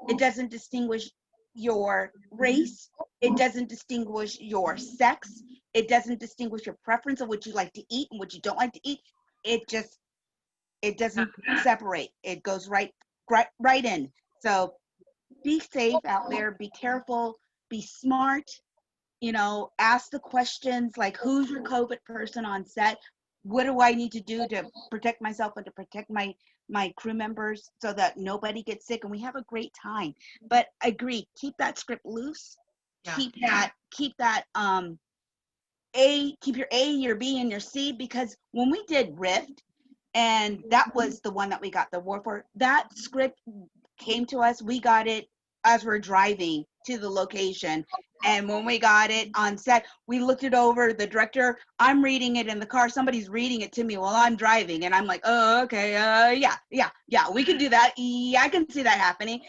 It doesn't distinguish your race. It doesn't distinguish your sex. It doesn't distinguish your preference of what you like to eat and what you don't like to eat. It doesn't separate. It goes right in. So be safe out there. Be careful. Be smart. You know, ask the questions like, who's your COVID person on set? What do I need to do to protect myself and to protect my crew members so that nobody gets sick and we have a great time? But I agree, keep that script loose. Yeah. Keep that keep your A, your B, and your C, because when we did Rift, and that was the one that we got the award for, that script came to us. We got it as we're driving to the location. And when we got it on set, we looked it over, the director, I'm reading it in the car, somebody's reading it to me while I'm driving. And I'm like, oh, okay, yeah, we can do that. Yeah, I can see that happening.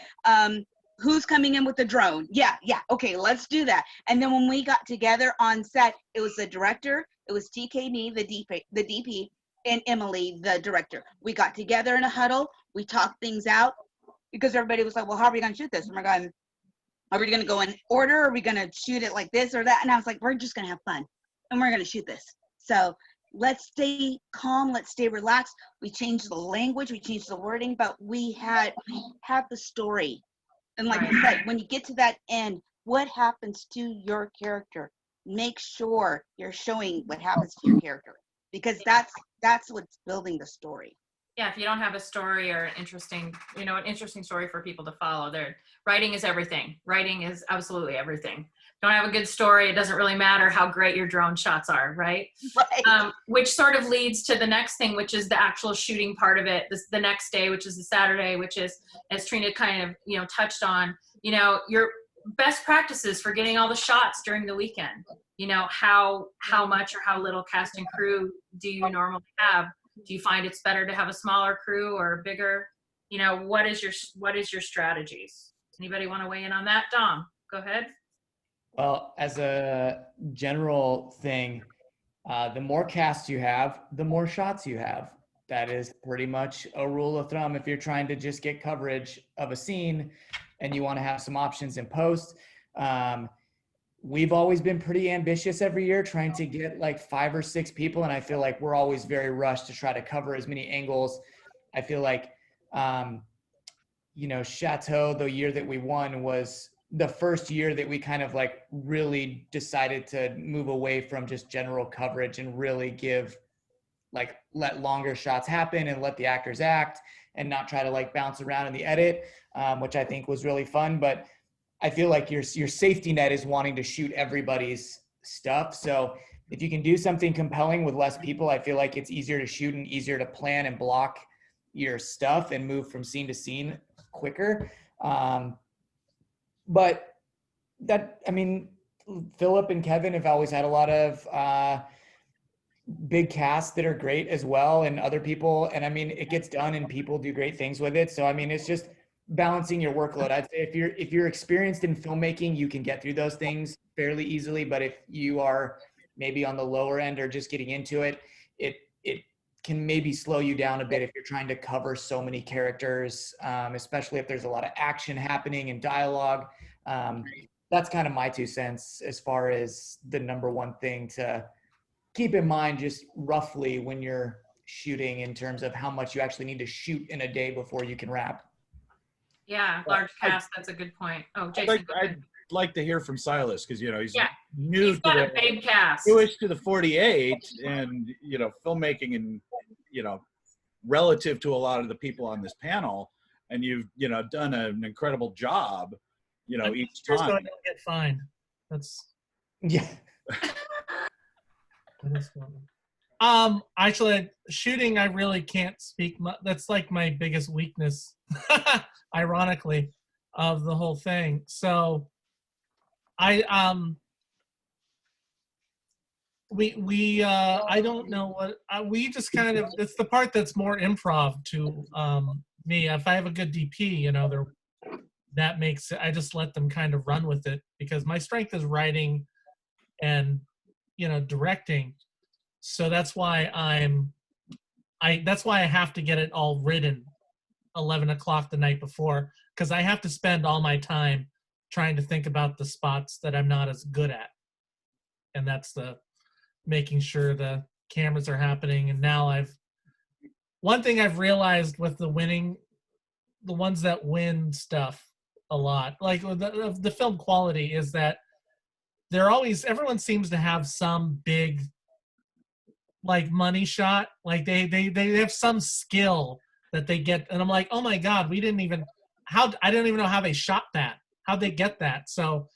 Who's coming in with the drone? Yeah, okay, let's do that. And then when we got together on set, it was the director, it was TK, me, the DP, and Emily, the director. We got together in a huddle, we talked things out, because everybody was like, well, how are we gonna shoot this? And we're going, are we going to go in order? Are we going to shoot it like this or that? And I was like, we're just going to have fun and we're going to shoot this. So let's stay calm. Let's stay relaxed. We changed the language. We changed the wording, but we have the story. And like you said, when you get to that end, what happens to your character? Make sure you're showing what happens to your character, because that's what's building the story. Yeah, if you don't have a story or an interesting story for people to follow, writing is everything. Writing is absolutely everything. Don't have a good story, it doesn't really matter how great your drone shots are, right? Right. Which sort of leads to the next thing, which is the actual shooting part of it. The next day, which is the Saturday, which is, as Trina kind of touched on, your best practices for getting all the shots during the weekend. How much or how little cast and crew do you normally have? Do you find it's better to have a smaller crew or a bigger? What is your strategies? Anybody want to weigh in on that? Dom, go ahead. Well, as a general thing, the more cast you have, the more shots you have. That is pretty much a rule of thumb if you're trying to just get coverage of a scene and you want to have some options in post. We've always been pretty ambitious every year, trying to get like 5 or 6 people. And I feel like we're always very rushed to try to cover as many angles. I feel like, Chateau, the year that we won, was the first year that we kind of like really decided to move away from just general coverage and really let longer shots happen and let the actors act and not try to like bounce around in the edit, which I think was really fun. But I feel like your safety net is wanting to shoot everybody's stuff. So if you can do something compelling with less people, I feel like it's easier to shoot and easier to plan and block your stuff and move from scene to scene quicker. But Philip and Kevin have always had a lot of big casts that are great as well, and other people. And it gets done and people do great things with it. So, it's just balancing your workload. I'd say if you're experienced in filmmaking, you can get through those things fairly easily. But if you are maybe on the lower end or just getting into it, it can maybe slow you down a bit if you're trying to cover so many characters, especially if there's a lot of action happening and dialogue. That's kind of my 2 cents as far as the number one thing to keep in mind, just roughly when you're shooting, in terms of how much you actually need to shoot in a day before you can wrap. Yeah, large cast. That's a good point. Oh, Jason. I'd like to hear from Silas, because he's he's got a big cast. Newish to the 48, and filmmaking, and relative to a lot of the people on this panel, and you've done an incredible job. Each time. So I don't get fined. That's yeah. That is funny. Actually, shooting, I really can't speak much. That's like my biggest weakness, ironically, of the whole thing. So, I don't know what we just kind of. It's the part that's more improv to me. If I have a good DP, you know, that makes it, I just let them kind of run with it, because my strength is writing and, you know, directing. So that's why that's why I have to get it all written 11 o'clock the night before, because I have to spend all my time trying to think about the spots that I'm not as good at. And that's the making sure the cameras are happening. And now one thing I've realized with the ones that win stuff a lot, like the film quality, is that everyone seems to have some big, like, money shot. Like they have some skill that they get, and I'm like, oh my God, I didn't even know how they shot that. How'd they get that? So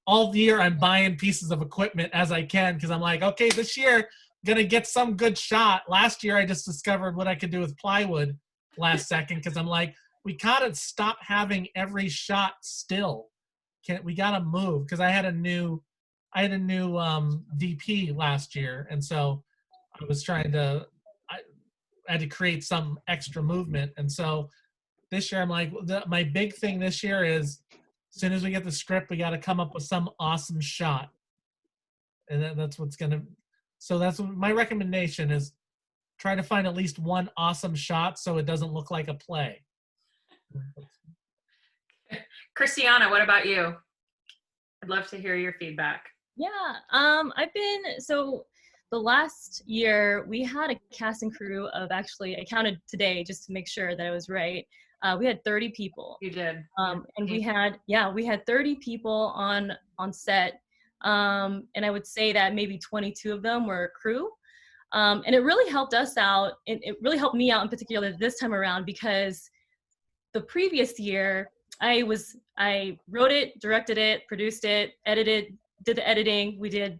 all year I'm buying pieces of equipment as I can, because I'm like, okay, this year I'm gonna get some good shot. Last year I just discovered what I could do with plywood last second, because I'm like, we gotta stop having every shot still. We gotta move, because I had a new DP last year, and so I was I had to create some extra movement. And so this year I'm like, my big thing this year is, as soon as we get the script, we got to come up with some awesome shot. And that's what's going to, so that's what my recommendation is: try to find at least one awesome shot so it doesn't look like a play. Christiana, what about you? I'd love to hear your feedback. Yeah, so the last year we had a cast and crew of, actually, I counted today just to make sure that I was right. We had 30 people. You did. And we had 30 people on set. And I would say that maybe 22 of them were crew. And it really helped us out. It really helped me out in particular this time around, because the previous year I wrote it, directed it, produced it, edited, did the editing. We did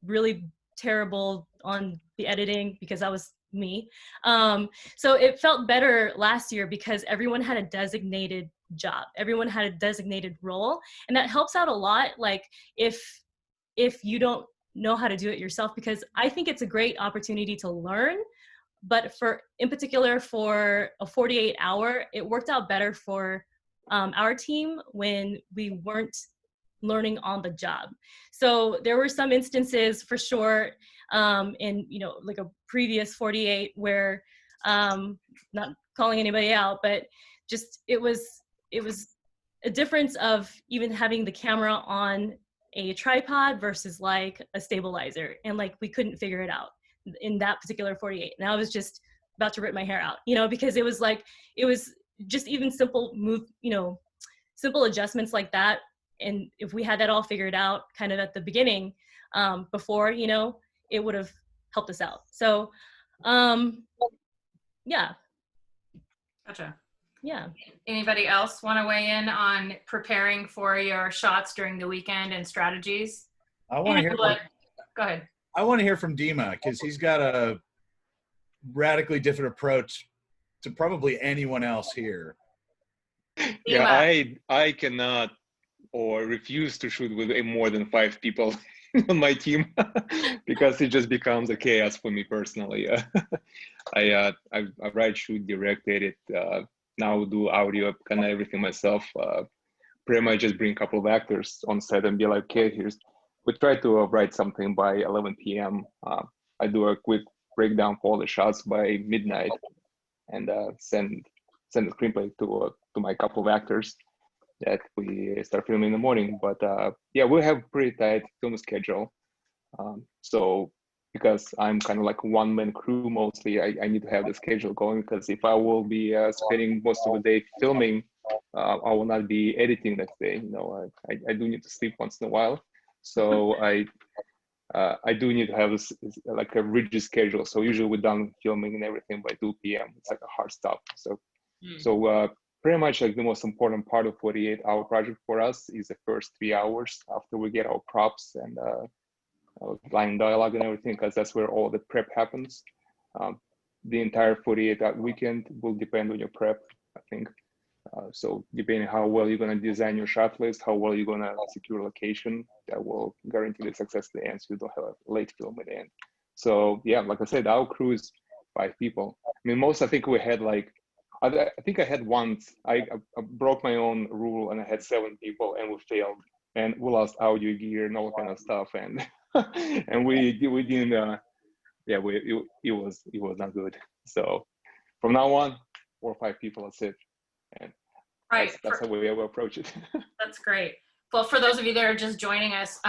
really terrible on the editing because that was me. So it felt better last year because everyone had a designated job. Everyone had a designated role, and that helps out a lot. Like if you don't know how to do it yourself, because I think it's a great opportunity to learn. But in particular for a 48-hour, it worked out better for our team when we weren't learning on the job. So there were some instances for sure in, like a previous 48 where, not calling anybody out, but just it was a difference of even having the camera on a tripod versus like a stabilizer, and like we couldn't figure it out in that particular 48. And I was just about to rip my hair out, because it was just even simple simple adjustments like that. And if we had that all figured out kind of at the beginning, before, it would have helped us out. So, yeah. Gotcha. Yeah. Anybody else want to weigh in on preparing for your shots during the weekend and strategies? I want to hear. Go ahead. I want to hear from Dima, because he's got a radically different approach to probably anyone else here. Yeah, I cannot or refuse to shoot with more than 5 people on my team because it just becomes a chaos for me personally. I write, shoot, direct, edit, now do audio, kind of everything myself. Pretty much just bring a couple of actors on set and be like, okay, we try to write something by 11 p.m. I do a quick breakdown for all the shots by midnight and send the screenplay to my couple of actors that we start filming in the morning. But yeah, we have pretty tight film schedule. So because I'm kind of like one-man crew mostly, I need to have the schedule going, because if I will be spending most of the day filming, I will not be editing next day. I do need to sleep once in a while. So I do need to have like a rigid schedule. So usually we're done filming and everything by 2 p.m. It's like a hard stop. So pretty much like the most important part of 48-hour project for us is the first 3 hours after we get our props and line dialogue and everything, because that's where all the prep happens. The entire 48-hour weekend will depend on your prep, I think. So depending how well you're going to design your shot list, how well you're going to secure location, that will guarantee the success at the end, so you don't have a late film at the end. So yeah, like I said, our crew is 5 people. I mean, I think we had like I think I had once, I broke my own rule and I had 7 people and we failed and we lost audio gear and all kind of stuff. And, and we didn't, yeah, it was not good. So from now on, 4 or 5 people, that's it. And Right. that's the way I will approach it. That's great. Well, for those of you that are just joining us,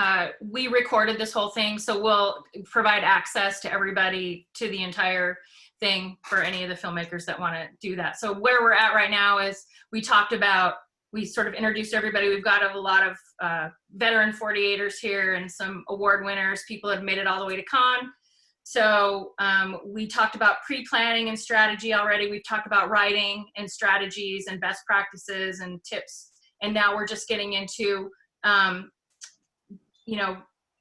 we recorded this whole thing, so we'll provide access to everybody to the entire thing for any of the filmmakers that want to do that. So where we're at right now is we sort of introduced everybody. We've got a lot of veteran 48ers here and some award winners. People have made it all the way to Cannes. So we talked about pre-planning and strategy already. We've talked about writing and strategies and best practices and tips. And now we're just getting into,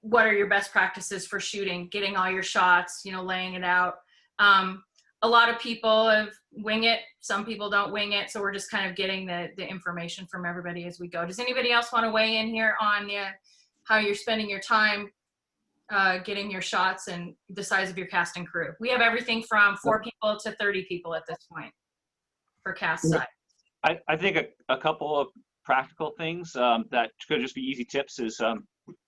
what are your best practices for shooting, getting all your shots, laying it out. A lot of people wing it. Some people don't wing it. So we're just kind of getting the information from everybody as we go. Does anybody else want to weigh in here on how you're spending your time getting your shots and the size of your cast and crew? We have everything from 4 people to 30 people at this point for cast size. I think a couple of practical things that could just be easy tips is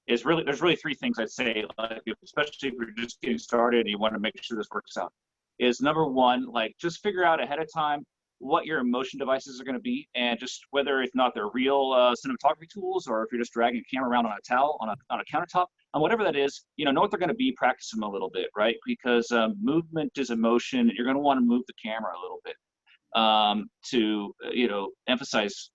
there's really 3 things I'd say, like, especially if you're just getting started and you want to make sure this works out. Is number 1, like, just figure out ahead of time what your motion devices are going to be, and just whether if not they're real cinematography tools, or if you're just dragging a camera around on a towel on a countertop, and whatever that is, know what they're going to be, practice them a little bit, right? Because movement is emotion, and you're going to want to move the camera a little bit to emphasize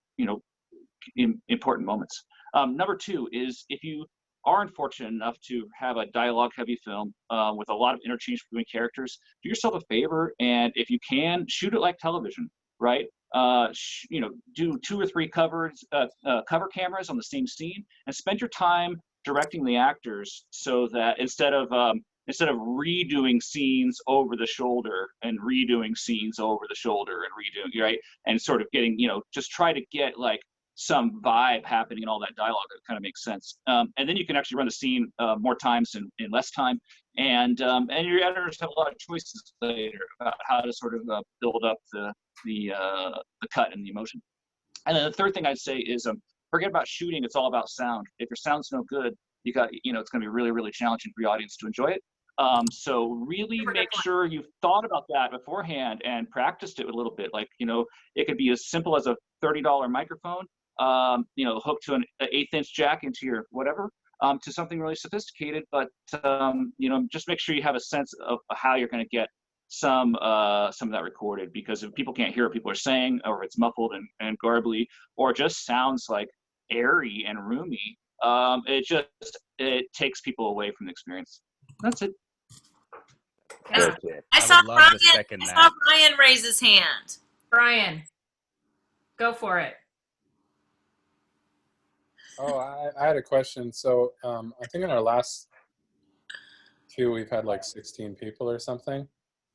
important moments. Number 2 is, if you are unfortunate enough to have a dialogue-heavy film with a lot of interchange between characters, do yourself a favor, and if you can, shoot it like television, right? Do 2 or 3 cover cameras on the same scene, and spend your time directing the actors, so that instead of redoing scenes over the shoulder and redoing scenes over the shoulder and redoing, right, and sort of getting, just try to get like some vibe happening in all that dialogue that kind of makes sense. And then you can actually run the scene more times in less time. And your editors have a lot of choices later about how to sort of build up the cut and the emotion. And then the third thing I'd say is forget about shooting. It's all about sound. If your sound's no good, it's going to be really, really challenging for the audience to enjoy it. So really make sure you've thought about that beforehand and practiced it a little bit. Like, it could be as simple as a $30 microphone, hooked to an 1/8 inch jack into your whatever, to something really sophisticated. But, just make sure you have a sense of how you're going to get some of that recorded, because if people can't hear what people are saying, or it's muffled and garbly, or just sounds like airy and roomy, it takes people away from the experience. That's it. I saw Brian raise his hand. Brian, go for it. Oh, I had a question. So I think in our last 2, we've had like 16 people or something.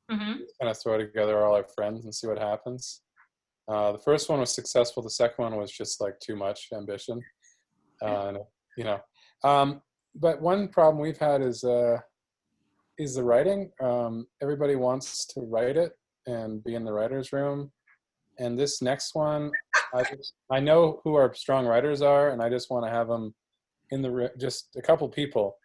Mm-hmm. Kind of throw together all our friends and see what happens. The first one was successful. The second one was just like too much ambition. But one problem we've had is the writing. Everybody wants to write it and be in the writer's room. And this next one, I know who our strong writers are, and I just want to have them in the just a couple people.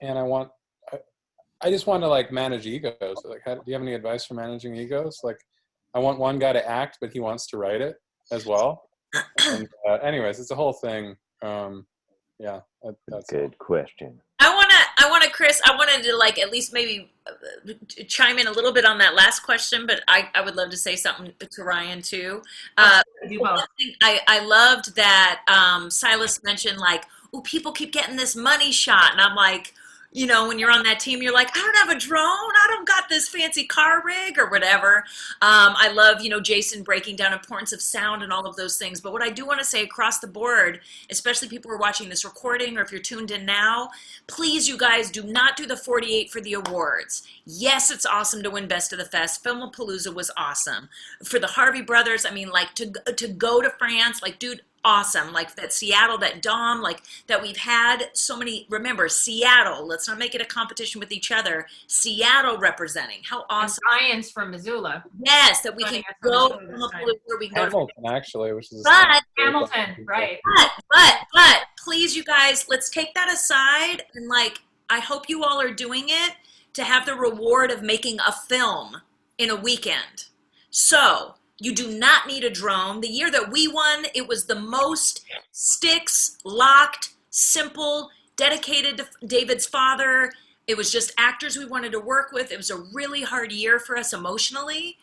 And I just want to like manage egos. Like, do you have any advice for managing egos? Like, I want one guy to act, but he wants to write it as well. And anyways, it's a whole thing. Yeah, that's good question. I want to, Chris, I wanted to like at least maybe chime in a little bit on that last question, but I would love to say something to Ryan too. I loved that Silas mentioned like, oh, people keep getting this money shot, and I'm like, when you're on that team, you're like, I don't have a drone. I don't got this fancy car rig or whatever. I love, Jason breaking down importance of sound and all of those things. But what I do want to say across the board, especially people who are watching this recording or if you're tuned in now, please, you guys, do not do the 48 for the awards. Yes, it's awesome to win Best of the Fest. Filmapalooza was awesome. For the Harvey brothers, I mean, like to go to France, like, dude, awesome. Like that Seattle, that Dom, like that we've had so many, remember Seattle, let's not make it a competition with each other. Seattle representing, how awesome. And Ryan's from Missoula. Yes, that we can go from where we can go to. Hamilton, actually, which is Hamilton, right. But please, you guys, let's take that aside and like, I hope you all are doing it to have the reward of making a film in a weekend. So you do not need a drone. The year that we won, it was the most sticks, locked, simple, dedicated to David's father. It was just actors we wanted to work with. It was a really hard year for us emotionally.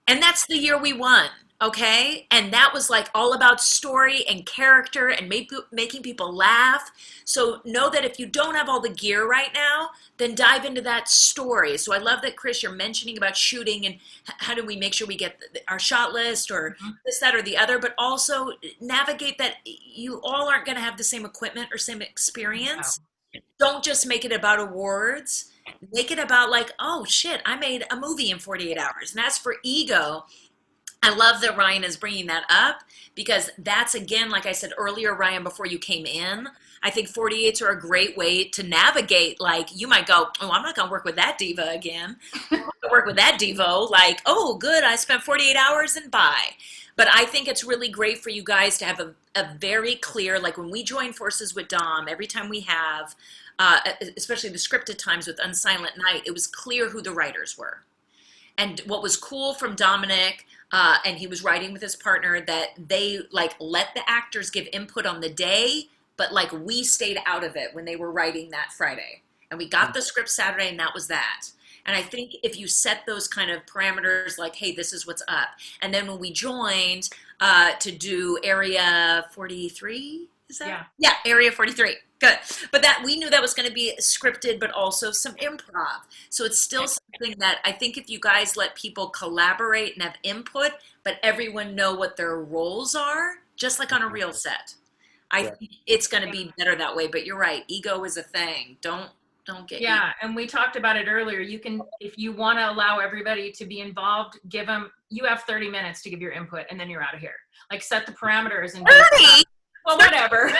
And that's the year we won, okay? And that was like all about story and character and making people laugh. So know that if you don't have all the gear right now, then dive into that story. So I love that, Chris, you're mentioning about shooting and how do we make sure we get our shot list or this, that, or the other, but also navigate that you all aren't gonna have the same equipment or same experience. No. Don't just make it about awards. Make it about like, oh shit, I made a movie in 48 hours. And as for ego, I love that Ryan is bringing that up because that's, again, like I said earlier, Ryan, before you came in, I think 48s are a great way to navigate. Like you might go, oh, I'm not going to work with that diva again. I'm going to work with that divo. Like, oh, good, I spent 48 hours and bye. But I think it's really great for you guys to have a very clear, like when we join forces with Dom, every time we have, especially the scripted times with Unsilent Night, it was clear who the writers were. And what was cool from Dominic, and he was writing with his partner, that they like let the actors give input on the day, but like we stayed out of it when they were writing that Friday. And we got the script Saturday and that was that. And I think if you set those kind of parameters like, hey, this is what's up. And then when we joined to do Area 43, is that? Yeah, Area 43. Good. But that we knew that was going to be scripted, but also some improv. So it's still something that I think if you guys let people collaborate and have input, but everyone know what their roles are, just like on a real set, I think it's going to be better that way. But you're right. Ego is a thing. Don't get ego. And we talked about it earlier. You can, if you want to allow everybody to be involved, give them, you have 30 minutes to give your input and then you're out of here. Like set the parameters and 30? Well, whatever.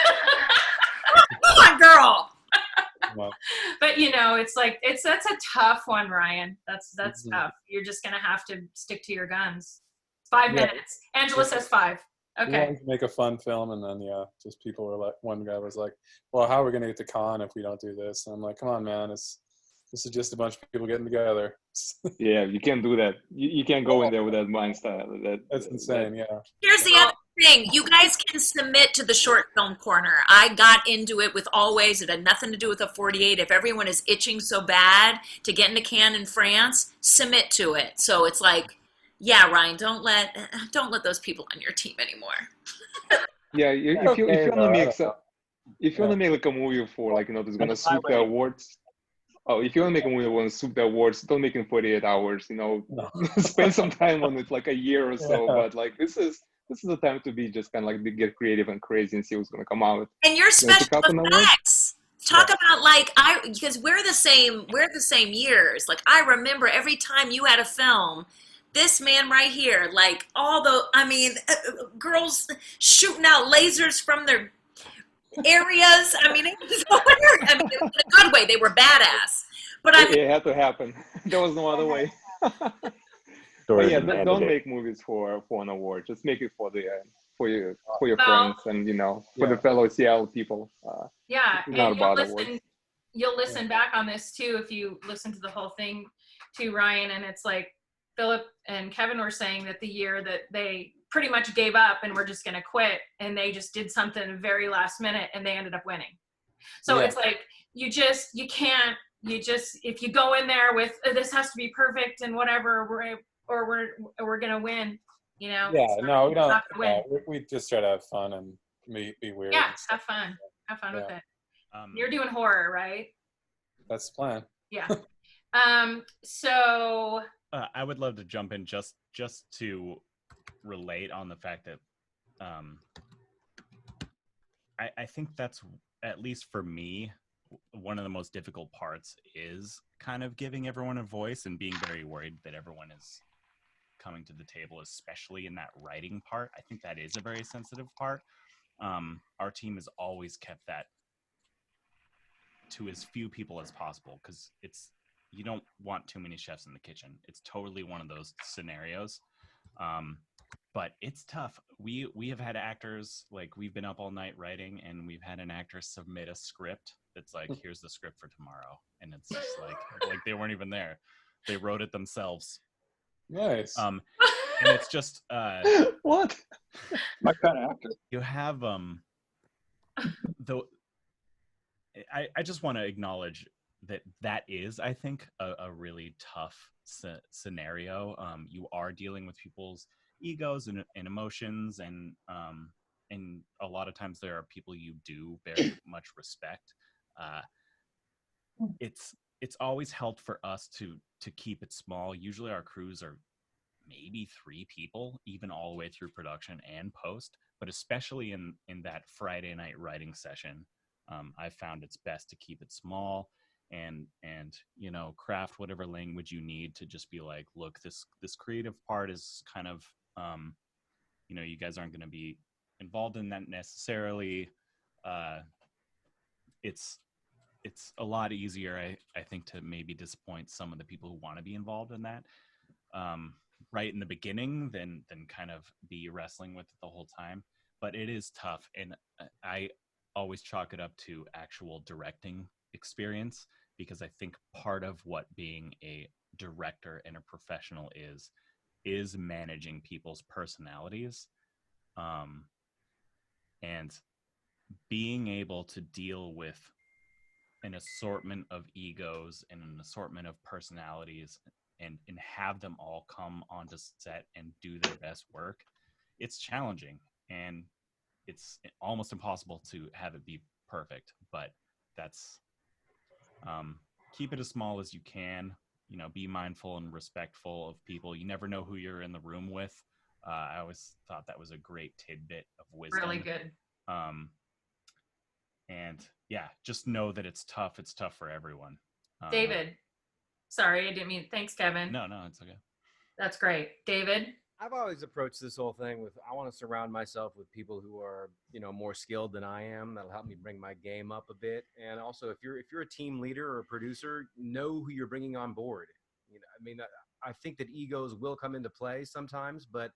Come on, girl. But you know, it's like that's a tough one, Ryan. That's tough. You're just gonna have to stick to your guns. 5 minutes. Angela says 5. Okay. We wanted to make a fun film, and then just people were like, one guy was like, "Well, how are we gonna get to Cannes if we don't do this?" And I'm like, "Come on, man, this is just a bunch of people getting together." Yeah, you can't do that. You can't go in there with that mindset. That's insane. Yeah. Here's the other thing. You guys can submit to the short film corner. I got into it with Always. It had nothing to do with a 48. If everyone is itching so bad to get into Cannes in France, submit to it. So it's like, yeah, Ryan, don't let those people on your team anymore. Yeah, if you want to make like a movie for like that's gonna sweep the awards. Oh, if you want to make a movie that wants to sweep the awards, don't make it in 48 hours. Spend some time on it, like a year or so. But like this is the time to be just kind of like get creative and crazy and see what's gonna come out. And your special effects. Talk about like because we're the same years. Like I remember every time you had a film. This man right here, like girls shooting out lasers from their areas. I mean, it was in a good way. They were badass. But it had to happen. There was no other way. Don't make movies for an award. Just make it for your friends and for the fellow Seattle people. And you'll listen back on this too if you listen to the whole thing too, Ryan. And it's like Philip and Kevin were saying that the year that they pretty much gave up and were just going to quit, and they just did something very last minute and they ended up winning. So it's like if you go in there with this has to be perfect and whatever, we're going to win, Yeah, no, we don't. We just try to have fun and be weird. Yeah, have fun with it. You're doing horror, right? That's the plan. Yeah. So I would love to jump in just to relate on the fact that I think that's, at least for me, one of the most difficult parts is kind of giving everyone a voice and being very worried that everyone is coming to the table, especially in that writing part. I think that is a very sensitive part. our team has always kept that to as few people as possible, because you don't want too many chefs in the kitchen. It's totally one of those scenarios. But it's tough. We have had actors, like, we've been up all night writing, and we've had an actor submit a script that's like, here's the script for tomorrow, and it's just like they weren't even there. They wrote it themselves. Nice. And it's just what? My kind of actor. You have though. I just want to acknowledge that is, I think, a really tough scenario. You are dealing with people's egos and emotions, and a lot of times there are people you do very much respect. It's always helped for us to keep it small. Usually our crews are maybe 3 people, even all the way through production and post, but especially in that Friday night writing session, I've found it's best to keep it small and craft whatever language you need to just be like, look, this creative part is kind of you guys aren't going to be involved in that necessarily. It's a lot easier, I think, to maybe disappoint some of the people who want to be involved in that right in the beginning than kind of be wrestling with it the whole time. But it is tough, and I always chalk it up to actual directing experience, because I think part of what being a director and a professional is managing people's personalities, and being able to deal with an assortment of egos and an assortment of personalities and have them all come onto set and do their best work. It's challenging, and it's almost impossible to have it be perfect, but that's keep it as small as you can. Be mindful and respectful of people. You never know who you're in the room with. I always thought that was a great tidbit of wisdom. Really good. And yeah, just know that it's tough. It's tough for everyone. David, sorry, I didn't mean. Thanks, Kevin. No, it's okay. That's great, David. I've always approached this whole thing with, I want to surround myself with people who are, more skilled than I am. That'll help me bring my game up a bit. And also, if you're a team leader or a producer, know who you're bringing on board. I think that egos will come into play sometimes, but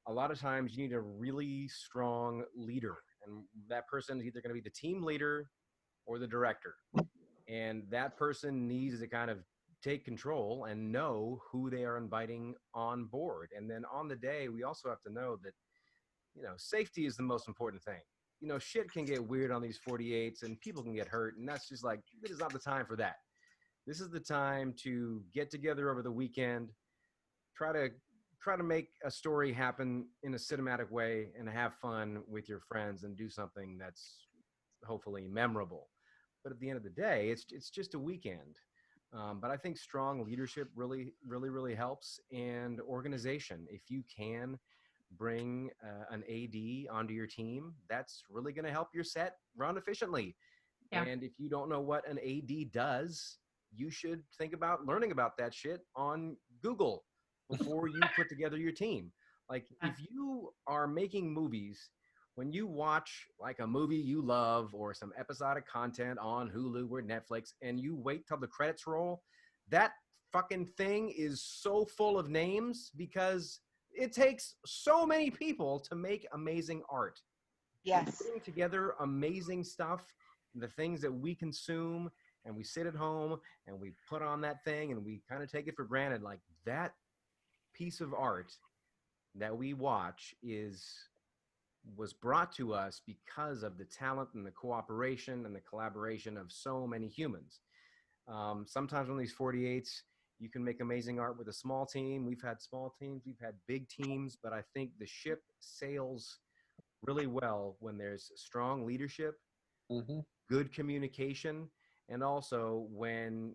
a lot of times you need a really strong leader, and that person is either going to be the team leader or the director. And that person needs to kind of take control and know who they are inviting on board. And then on the day, we also have to know that, safety is the most important thing. Shit can get weird on these 48s and people can get hurt. And that's just like, it is not the time for that. This is the time to get together over the weekend, try to make a story happen in a cinematic way and have fun with your friends and do something that's hopefully memorable. But at the end of the day, it's just a weekend. But I think strong leadership really, really, really helps, and organization. If you can bring an AD onto your team, that's really going to help your set run efficiently. Yeah. And if you don't know what an AD does, you should think about learning about that shit on Google before you put together your team. Like, if you are making movies, when you watch like a movie you love or some episodic content on Hulu or Netflix and you wait till the credits roll, that fucking thing is so full of names because it takes so many people to make amazing art. Yes. Putting together amazing stuff, the things that we consume, and we sit at home and we put on that thing and we kind of take it for granted. Like, that piece of art that we watch was brought to us because of the talent and the cooperation and the collaboration of so many humans. Sometimes on these 48s, you can make amazing art with a small team. We've had small teams, we've had big teams, but I think the ship sails really well when there's strong leadership, good communication, and also when,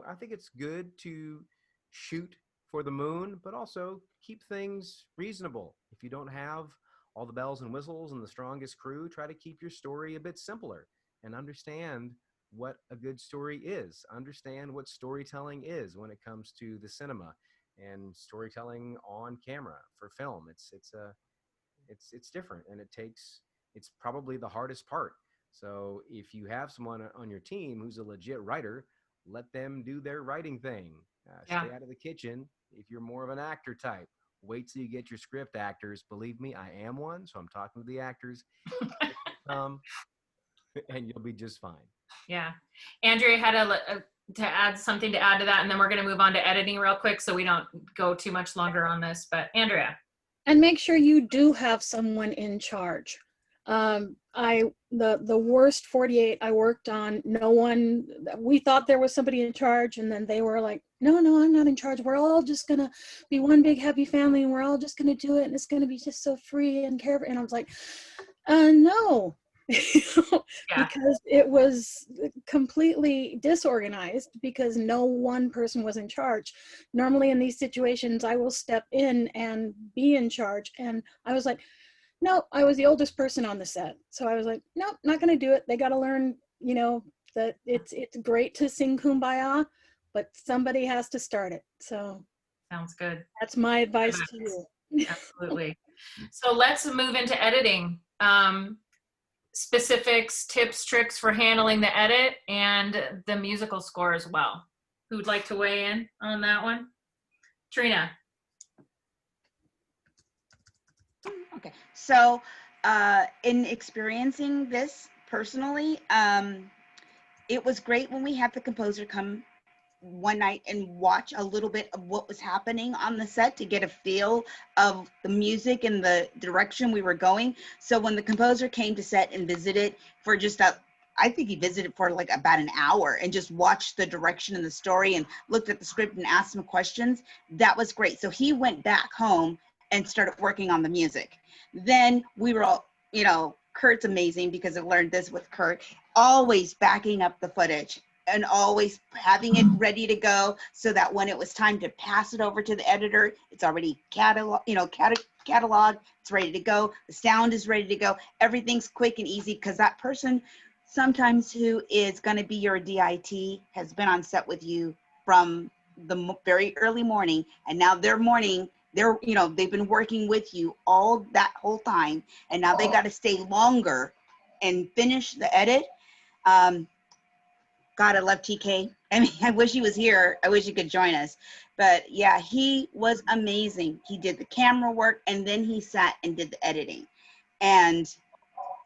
I think it's good to shoot for the moon, but also keep things reasonable. If you don't have all the bells and whistles and the strongest crew, try to keep your story a bit simpler and understand what a good story is. Understand what storytelling is when it comes to the cinema and storytelling on camera for film. It's different, and it takes it's probably the hardest part. So if you have someone on your team who's a legit writer, let them do their writing thing. Yeah. Stay out of the kitchen. If you're more of an actor type, wait till you get your script actors. Believe me, I am one, so I'm talking to the actors. And you'll be just fine. Yeah. Andrea had to add something to add to that, and then we're going to move on to editing real quick so we don't go too much longer on this. But Andrea. And make sure you do have someone in charge. The worst 48 I worked on, we thought there was somebody in charge, and then they were like, no, I'm not in charge. We're all just gonna be one big happy family, and we're all just gonna do it, and it's gonna be just so free and carefree. And I was like, no. Because it was completely disorganized because no one person was in charge. Normally in these situations, I will step in and be in charge. And I was like, no, I was the oldest person on the set. So I was like, no, not going to do it. They got to learn, that it's great to sing Kumbaya, but somebody has to start it. So sounds good. That's my advice to you. Absolutely. So let's move into editing. Specifics, tips, tricks for handling the edit and the musical score as well. Who would like to weigh in on that one? Trina. Okay, so in experiencing this personally, it was great when we had the composer come one night and watch a little bit of what was happening on the set to get a feel of the music and the direction we were going. So when the composer came to set and visited for I think he visited for like about an hour and just watched the direction and the story and looked at the script and asked some questions. That was great. So he went back home and started working on the music. Then we were all, Kurt's amazing because I learned this with Kurt, always backing up the footage and always having it ready to go so that when it was time to pass it over to the editor, it's already cataloged, it's ready to go. The sound is ready to go. Everything's quick and easy because that person sometimes who is going to be your DIT has been on set with you from the very early morning, and now they've been working with you all that whole time, and now they got to stay longer and finish the edit. God, I love TK. I mean, I wish he was here. I wish he could join us. But yeah, he was amazing. He did the camera work and then he sat and did the editing. And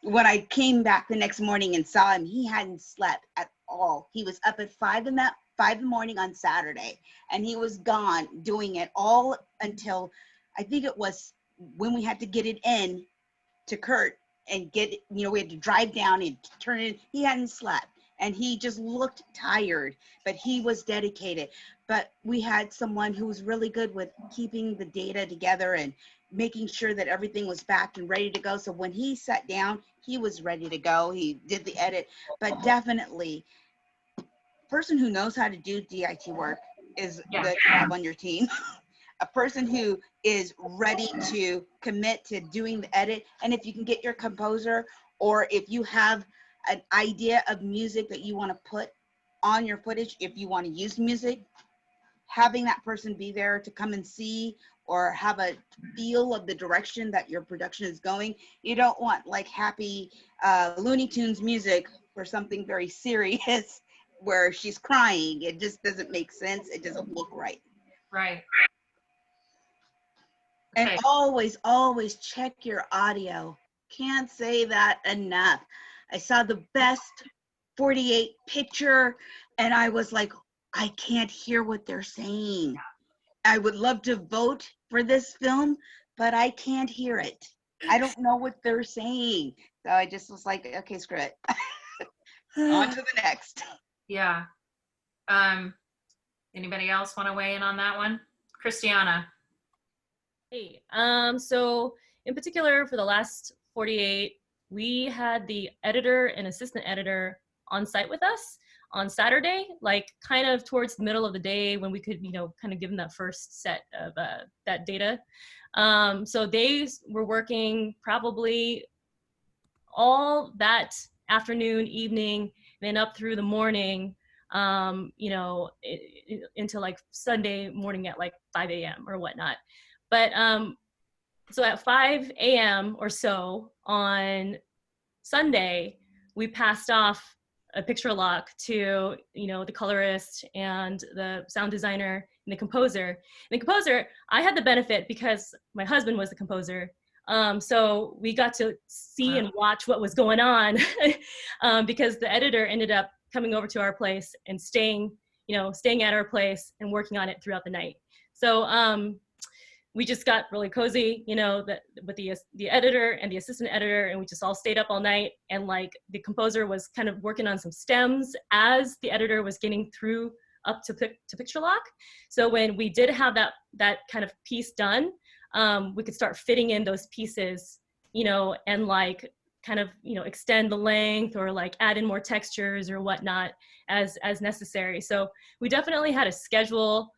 when I came back the next morning and saw him, he hadn't slept at all. He was up at 5 in the morning on Saturday, and he was gone doing it all until I think it was when we had to get it in to Kurt and get it, we had to drive down and turn it in. He hadn't slept. And he just looked tired, but he was dedicated. But we had someone who was really good with keeping the data together and making sure that everything was backed and ready to go. So when he sat down, he was ready to go. He did the edit. But definitely, person who knows how to do DIT work is good to have on your team. A person who is ready to commit to doing the edit. And if you can get your composer, or if you have an idea of music that you want to put on your footage, if you want to use music, having that person be there to come and see or have a feel of the direction that your production is going. You don't want like happy Looney Tunes music for something very serious where she's crying. It just doesn't make sense. It doesn't look right. Right. And always check your audio. Can't say that enough. I saw the best 48 picture and I was like, I can't hear what they're saying. I would love to vote for this film, but I can't hear it. I don't know what they're saying. So I just was like, okay, screw it. On to the next. Yeah. Anybody else want to weigh in on that one? Christiana. Hey, so in particular for the last 48, we had the editor and assistant editor on site with us on Saturday, like kind of towards the middle of the day when we could, kind of give them that first set of that data. So they were working probably all that afternoon, evening, and then up through the morning, until like Sunday morning at like 5 a.m. or whatnot. But so at 5 a.m. or so on Sunday, we passed off a picture lock to, the colorist and the sound designer and the composer. And the composer, I had the benefit because my husband was the composer. So we got to see and watch what was going on because the editor ended up coming over to our place and staying at our place and working on it throughout the night. So we just got really cozy, with the editor and the assistant editor, and we just all stayed up all night. And like the composer was kind of working on some stems as the editor was getting through up to picture lock. So when we did have that kind of piece done, we could start fitting in those pieces, and like kind of extend the length or like add in more textures or whatnot as necessary. So we definitely had a schedule.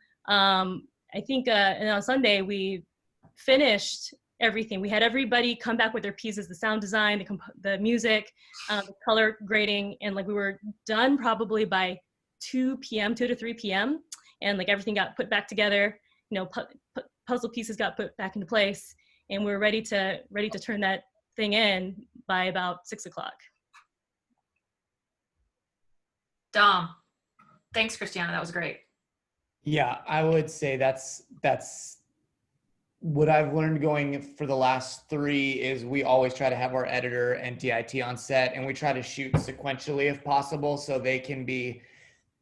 I think and on Sunday we finished everything. We had everybody come back with their pieces, the sound design, the music, the color grading, and like we were done probably by 2 to 3 p.m. And like everything got put back together, puzzle pieces got put back into place, and we were ready to turn that thing in by about 6 o'clock. Dom, thanks, Christiana. That was great. Yeah, I would say that's what I've learned going for the last 3 is we always try to have our editor and DIT on set, and we try to shoot sequentially if possible, so they can be,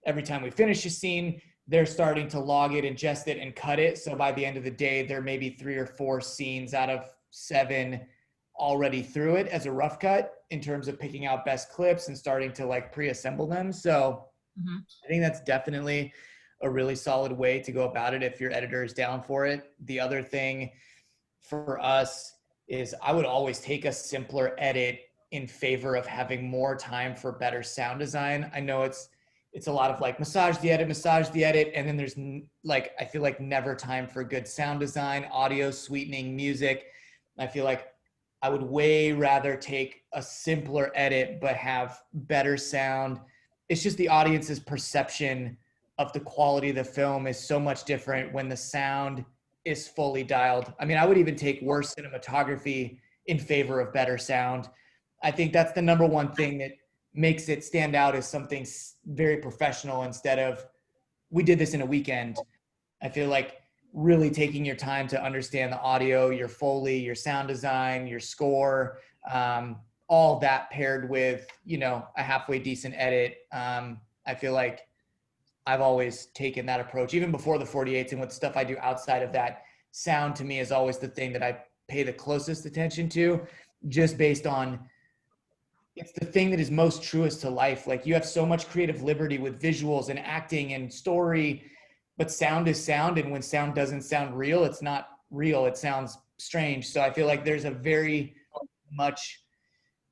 every time we finish a scene, they're starting to log it, ingest it, and cut it. So by the end of the day, there may be 3 or 4 scenes out of 7 already through it as a rough cut in terms of picking out best clips and starting to like pre-assemble them. So I think that's definitely a really solid way to go about it if your editor is down for it. The other thing for us is I would always take a simpler edit in favor of having more time for better sound design. I know it's a lot of like massage the edit, and then there's like, I feel like never time for good sound design, audio sweetening, music. I feel like I would way rather take a simpler edit but have better sound. It's just the audience's perception of the quality of the film is so much different when the sound is fully dialed. I mean, I would even take worse cinematography in favor of better sound. I think that's the number one thing that makes it stand out as something very professional instead of, we did this in a weekend. I feel like really taking your time to understand the audio, your Foley, your sound design, your score, all that paired with, a halfway decent edit. I feel like I've always taken that approach, even before the 48s, and with stuff I do outside of that. Sound to me is always the thing that I pay the closest attention to, just based on, it's the thing that is most truest to life. Like, you have so much creative liberty with visuals and acting and story, but sound is sound. And when sound doesn't sound real, it's not real. It sounds strange. So I feel like there's a very much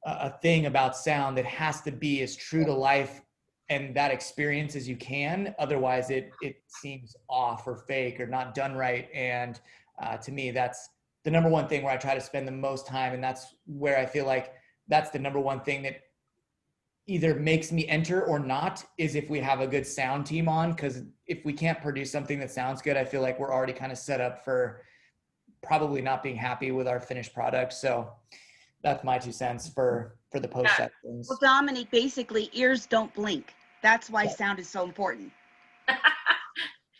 a thing about sound that has to be as true to life and that experience as you can. Otherwise it seems off or fake or not done right. And to me, that's the number one thing where I try to spend the most time. And that's where I feel like that's the number one thing that either makes me enter or not, is if we have a good sound team on. Because if we can't produce something that sounds good, I feel like we're already kind of set up for probably not being happy with our finished product. So that's my 2 cents for the post sections. Well, Dominique, basically ears don't blink. That's why sound is so important.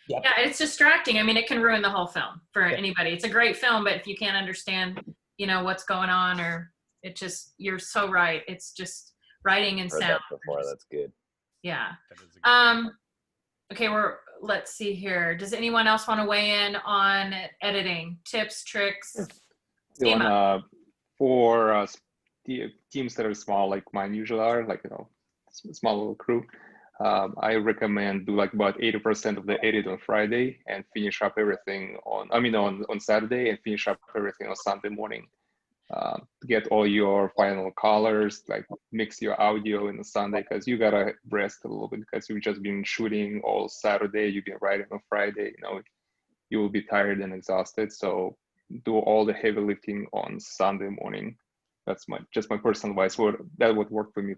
Yeah, it's distracting. I mean, it can ruin the whole film for anybody. It's a great film, but if you can't understand, what's going on, or it just, you're so right. It's just writing and sound. Before, that's good. Yeah. Okay, let's see here. Does anyone else want to weigh in on editing tips, tricks? For the teams that are small, like mine usually are, like, small little crew, I recommend do like about 80% of the edit on Friday and finish up everything on Saturday, and finish up everything on Sunday morning. To get all your final colors, like mix your audio in the Sunday, because you gotta rest a little bit, because you've just been shooting all Saturday, you've been writing on Friday, you will be tired and exhausted. So do all the heavy lifting on Sunday morning. That's my personal advice. That would work for me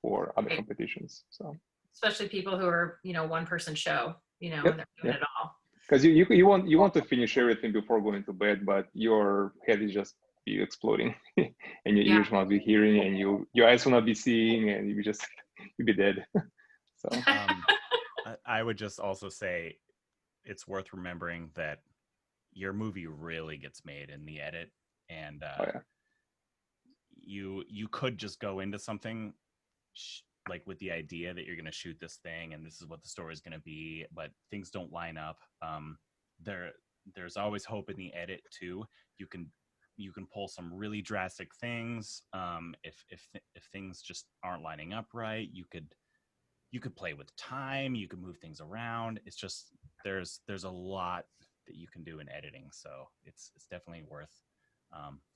for other competitions. So especially people who are one person show, and they're doing it all. Because you want to finish everything before going to bed, but your head is just be exploding, and your ears will not be hearing, and your eyes will not be seeing, and you'll be dead. So I would just also say it's worth remembering that your movie really gets made in the edit, and you could just go into something like with the idea that you're going to shoot this thing and this is what the story is going to be, but things don't line up. There's always hope in the edit too. You can pull some really drastic things. If things just aren't lining up right, you could play with time, you can move things around. It's just there's a lot that you can do in editing, so it's definitely worth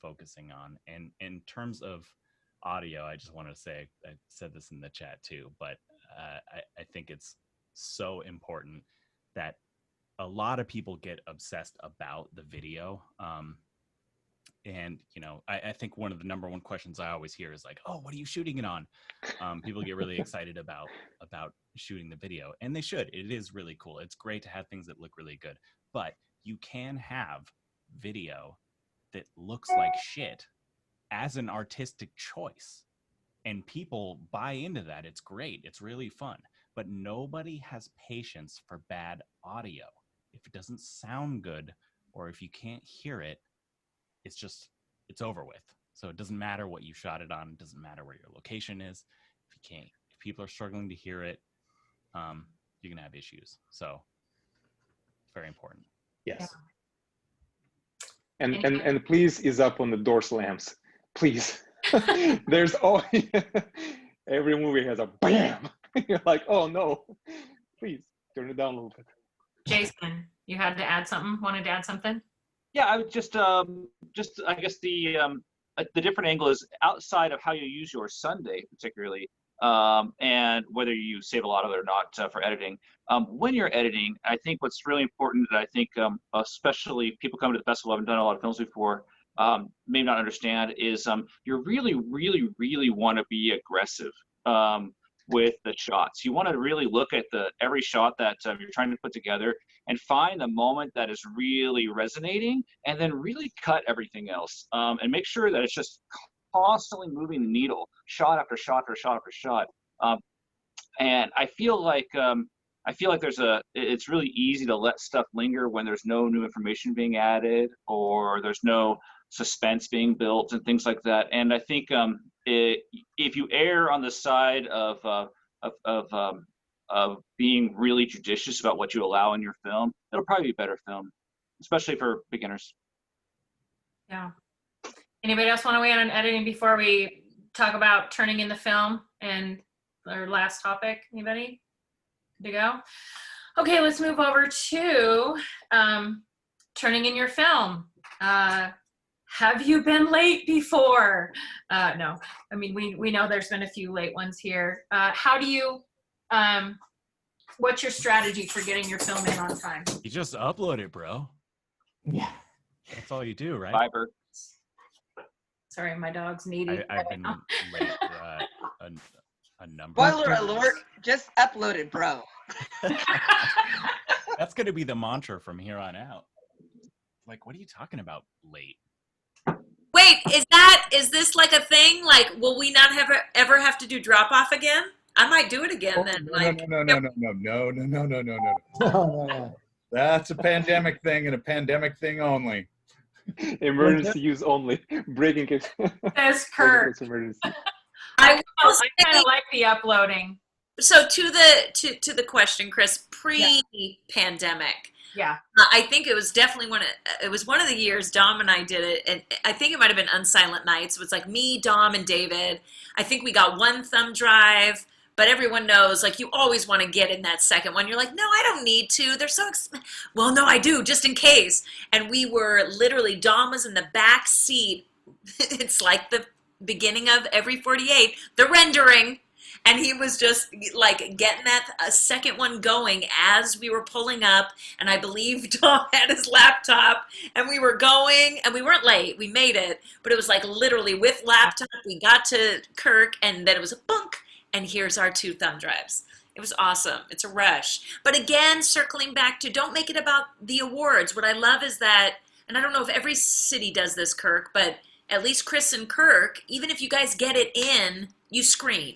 focusing on. And in terms of audio, I just wanted to say, I said this in the chat too, but I think it's so important that a lot of people get obsessed about the video. And I think one of the number one questions I always hear is like, oh, what are you shooting it on? People get really excited about shooting the video, and they should. It is really cool. It's great to have things that look really good, but you can have video that looks like shit as an artistic choice, and people buy into that. It's great. It's really fun, but nobody has patience for bad audio. If it doesn't sound good, or if you can't hear it, it's over with. So it doesn't matter what you shot it on. It doesn't matter where your location is. If people are struggling to hear it, you're gonna have issues. So it's very important. Yes. And please ease up on the door slams, please. There's always every movie has a bam. You're like, oh no, please turn it down a little bit. Jason, you had to add something. Wanted to add something? Yeah, I would just I guess the different angle is outside of how you use your Sunday particularly, and whether you save a lot of it or not for editing. When you're editing, I think what's really important that I think especially people coming to the festival haven't done a lot of films before may not understand is you really, really, really want to be aggressive with the shots. You want to really look at every shot that you're trying to put together and find the moment that is really resonating, and then really cut everything else and make sure that it's just constantly moving the needle, shot after shot after shot after shot. And I feel like it's really easy to let stuff linger when there's no new information being added or there's no suspense being built and things like that. And I think if you err on the side of being really judicious about what you allow in your film, it'll probably be a better film, especially for beginners. Yeah. Anybody else want to weigh in on editing before we talk about turning in the film and our last topic? Anybody? Good to go? Okay, let's move over to turning in your film. Have you been late before? No, I mean, we know there's been a few late ones here. How do you, what's your strategy for getting your film in on time? You just upload it, bro. Yeah. That's all you do, right? Fiverr. Sorry, my dog's needy. I've been late a number. Spoiler alert, just upload it, bro. That's going to be the mantra from here on out. Like, what are you talking about, late? Wait, is this like a thing? Like, will we not ever have to do drop off again? I might do it again then. No. That's a pandemic thing and a pandemic thing only. Emergency use only. Breaking case. Says Kurt. I kind of like the uploading. So to the question, Chris, pre-pandemic. Yeah. I think it was definitely one of the years Dom and I did it, and I think it might have been Unsilent Nights. It was like me, Dom, and David. I think we got one thumb drive, but everyone knows, like, you always want to get in that second one. You're like, no, I don't need to. They're so expensive. Well, no, I do, just in case. And we were literally, Dom was in the back seat. It's like the beginning of every 48, the rendering. And he was just like getting that second one going as we were pulling up. And I believe Dom had his laptop and we were going, and we weren't late. We made it, but it was like literally with laptop. We got to Kirk and then it was a bunk. And here's our 2 thumb drives. It was awesome. It's a rush. But again, circling back to, don't make it about the awards. What I love is that, and I don't know if every city does this, Kirk, but at least Chris and Kirk, even if you guys get it in, you screen.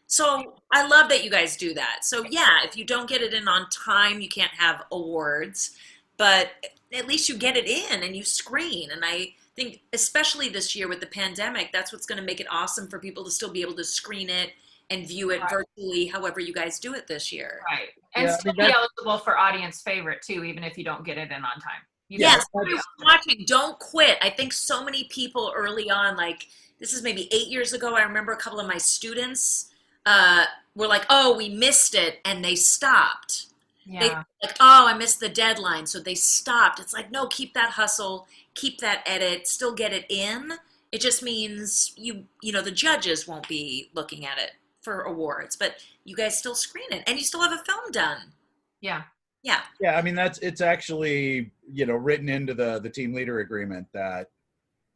So I love that you guys do that. So yeah, if you don't get it in on time, you can't have awards, but at least you get it in and you screen. And I think especially this year with the pandemic, that's what's going to make it awesome for people to still be able to screen it and view it virtually, however you guys do it this year. Right. And still be eligible for audience favorite too, even if you don't get it in on time. Yes, everyone watching, don't quit. I think so many people early on, like this is maybe 8 years ago, I remember a couple of my students were like, oh, we missed it, and they stopped. Yeah. They like, oh, I missed the deadline, so they stopped. It's like, no, keep that hustle, keep that edit, still get it in. It just means you know, the judges won't be looking at it for awards, but you guys still screen it, and you still have a film done. Yeah. Yeah. Yeah, I mean, it's actually, you know, written into the team leader agreement that,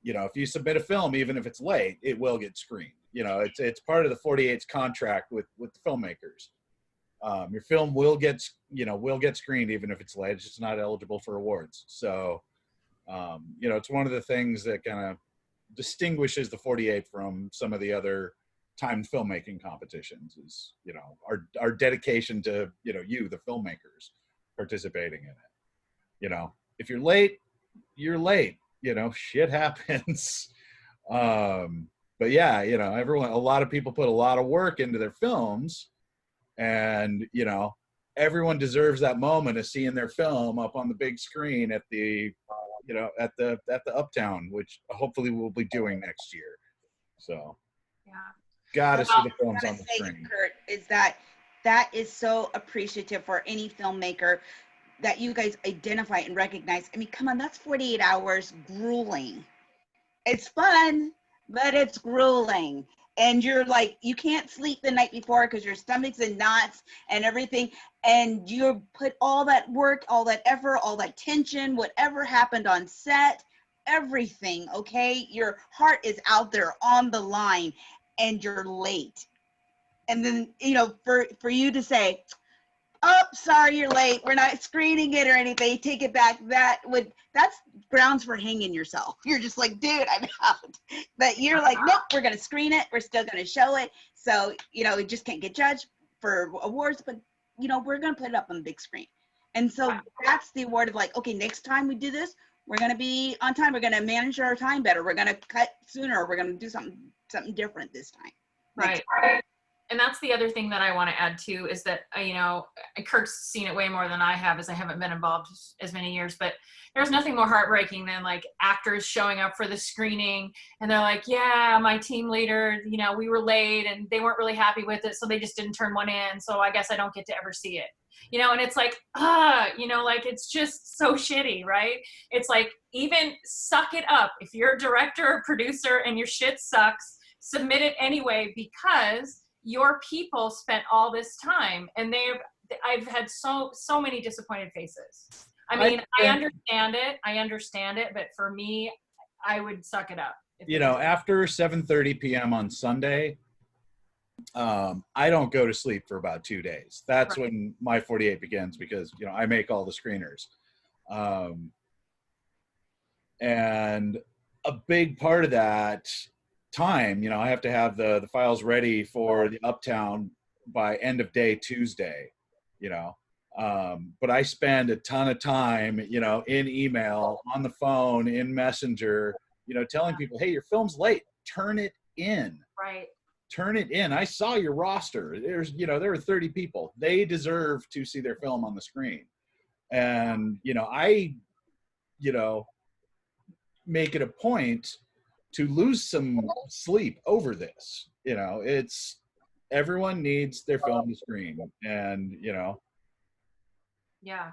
you know, if you submit a film, even if it's late, it will get screened. You know, it's part of the 48's contract with the filmmakers. Your film will get screened even if it's late. It's just not eligible for awards. So, you know, it's one of the things that kind of distinguishes the 48 from some of the other timed filmmaking competitions is, you know, our dedication to, you know, you, the filmmakers, participating in it. You know, if you're late, you're late. You know, shit happens. But yeah, you know, a lot of people put a lot of work into their films, and, you know, everyone deserves that moment of seeing their film up on the big screen at the, you know, at the Uptown, which hopefully we'll be doing next year. So yeah, gotta see the films on the say, screen. Kurt, is that is so appreciative for any filmmaker that you guys identify and recognize. I mean, come on, that's 48 hours grueling. It's fun, but it's grueling. And you're like, you can't sleep the night before because your stomach's in knots and everything. And you put all that work, all that effort, all that tension, whatever happened on set, everything, okay? Your heart is out there on the line and you're late. And then, you know, for you to say, oh, sorry, you're late, we're not screening it or anything, take it back, that's grounds for hanging yourself. You're just like, dude, I'm out. But you're like, nope, we're going to screen it, we're still going to show it. So, you know, it just can't get judged for awards, but, you know, we're going to put it up on the big screen. And so that's the award of like, okay, next time we do this, we're going to be on time, we're going to manage our time better, we're going to cut sooner, we're going to do something different this time. Right. And that's the other thing that I want to add too, is that, you know, Kurt's seen it way more than I have, as I haven't been involved as many years, but there's nothing more heartbreaking than like actors showing up for the screening and they're like, yeah, my team leader, you know, we were late and they weren't really happy with it, so they just didn't turn one in, so I guess I don't get to ever see it. You know, and it's like, you know, like, it's just so shitty, right? It's like, even suck it up. If you're a director or producer and your shit sucks, submit it anyway, because your people spent all this time, and I've had so many disappointed faces. I mean, I understand it, but for me, I would suck it up. You know, after 7:30 p.m. on Sunday, I don't go to sleep for about 2 days. That's when my 48 begins, because, you know, I make all the screeners. And a big part of that time, you know, I have to have the files ready for the Uptown by end of day Tuesday, you know. But I spend a ton of time, you know, in email, on the phone, in Messenger, you know, telling people, hey, your film's late, turn it in. Right. Turn it in. I saw your roster. There's, you know, there are 30 people. They deserve to see their film on the screen. And, you know, I, you know, make it a point to lose some sleep over this. You know, it's, everyone needs their film to screen, and, you know, yeah,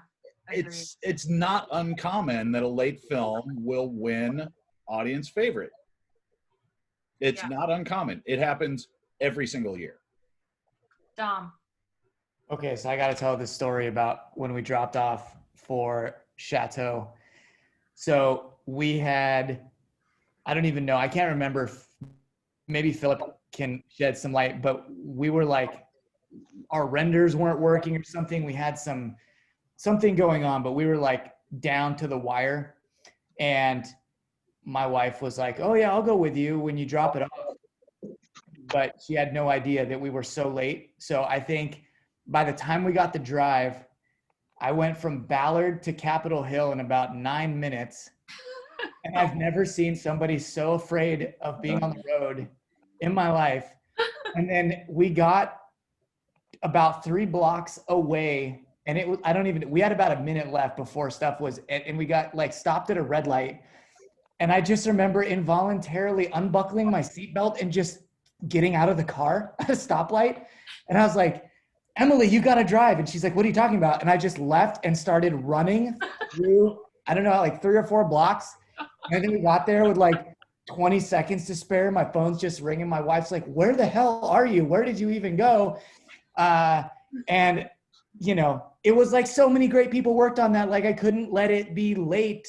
it's not uncommon that a late film will win audience favorite. It's not uncommon. It happens every single year. Dom. Okay, so I got to tell this story about when we dropped off for Chateau. So we had, I don't even know, I can't remember if maybe Philip can shed some light, but we were like, our renders weren't working or something. We had something going on, but we were like down to the wire. And my wife was like, "Oh yeah, I'll go with you when you drop it off." But she had no idea that we were so late. So I think by the time we got the drive, I went from Ballard to Capitol Hill in about 9 minutes. And I've never seen somebody so afraid of being on the road in my life. And then we got about 3 blocks away, and it was, we had about a minute left before stuff was, and we got like stopped at a red light. And I just remember involuntarily unbuckling my seatbelt and just getting out of the car at a stoplight. And I was like, Emily, you got to drive. And she's like, what are you talking about? And I just left and started running through, I don't know, like 3 or 4 blocks. And then we got there with like 20 seconds to spare. My phone's just ringing. My wife's like, where the hell are you? Where did you even go? And, you know, it was like so many great people worked on that. Like I couldn't let it be late.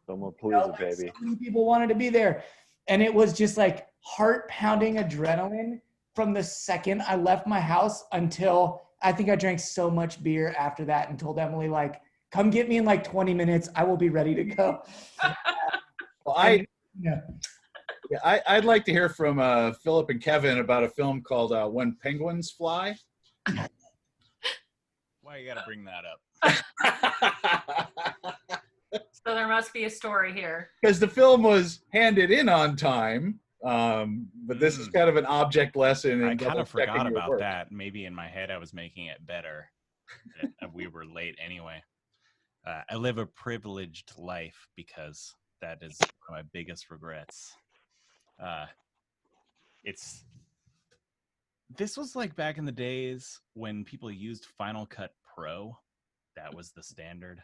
Baby. So many people wanted to be there. And it was just like heart pounding adrenaline from the second I left my house until I think I drank so much beer after that and told Emily, like, come get me in like 20 minutes. I will be ready to go. Well, I'd like to hear from Philip and Kevin about a film called When Penguins Fly. Why you gotta bring that up? So there must be a story here. Because the film was handed in on time, but this is kind of an object lesson. I kind of forgot about that. Maybe in my head I was making it better. We were late anyway. I live a privileged life because that is one of my biggest regrets. This was like back in the days when people used Final Cut Pro. That was the standard.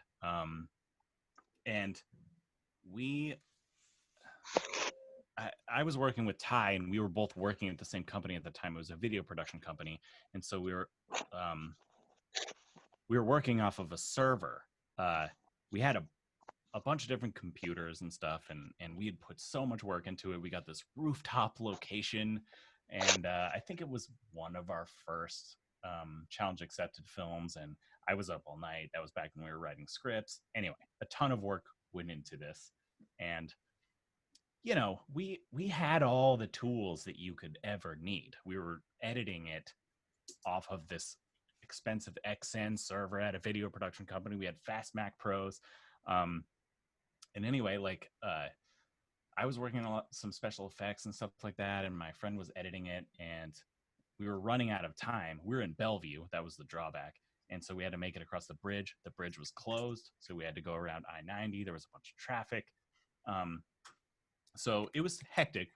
And I was working with Ty, and we were both working at the same company at the time. It was a video production company. And so we were working off of a server. We had a bunch of different computers and stuff, and we had put so much work into it. We got this rooftop location, and I think it was one of our first challenge accepted films, and I was up all night. That was back when we were writing scripts. Anyway, a ton of work went into this, and you know, we had all the tools that you could ever need. We were editing it off of this expensive XN server at a video production company. We had fast Mac Pros. And anyway, like I was working on some special effects and stuff like that, and my friend was editing it, and we were running out of time. We were in Bellevue. That was the drawback. And so we had to make it across the bridge. The bridge was closed, so we had to go around I-90. There was a bunch of traffic. So it was hectic.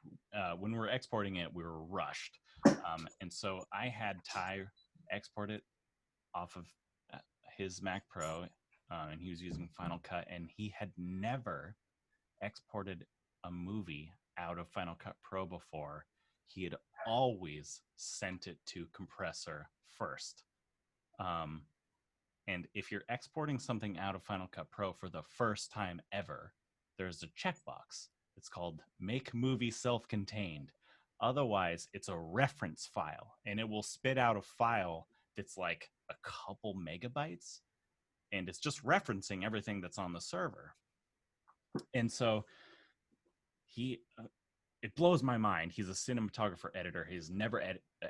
When we were exporting it, we were rushed. And so I had Ty export it off of his Mac Pro, and he was using Final Cut, and he had never exported a movie out of Final Cut Pro before. He had always sent it to compressor first. And if you're exporting something out of Final Cut Pro for the first time ever, there's a checkbox. It's called Make Movie Self-Contained. Otherwise, it's a reference file, and it will spit out a file that's like a couple megabytes, and it's just referencing everything that's on the server. And so it blows my mind. He's a cinematographer editor. He's never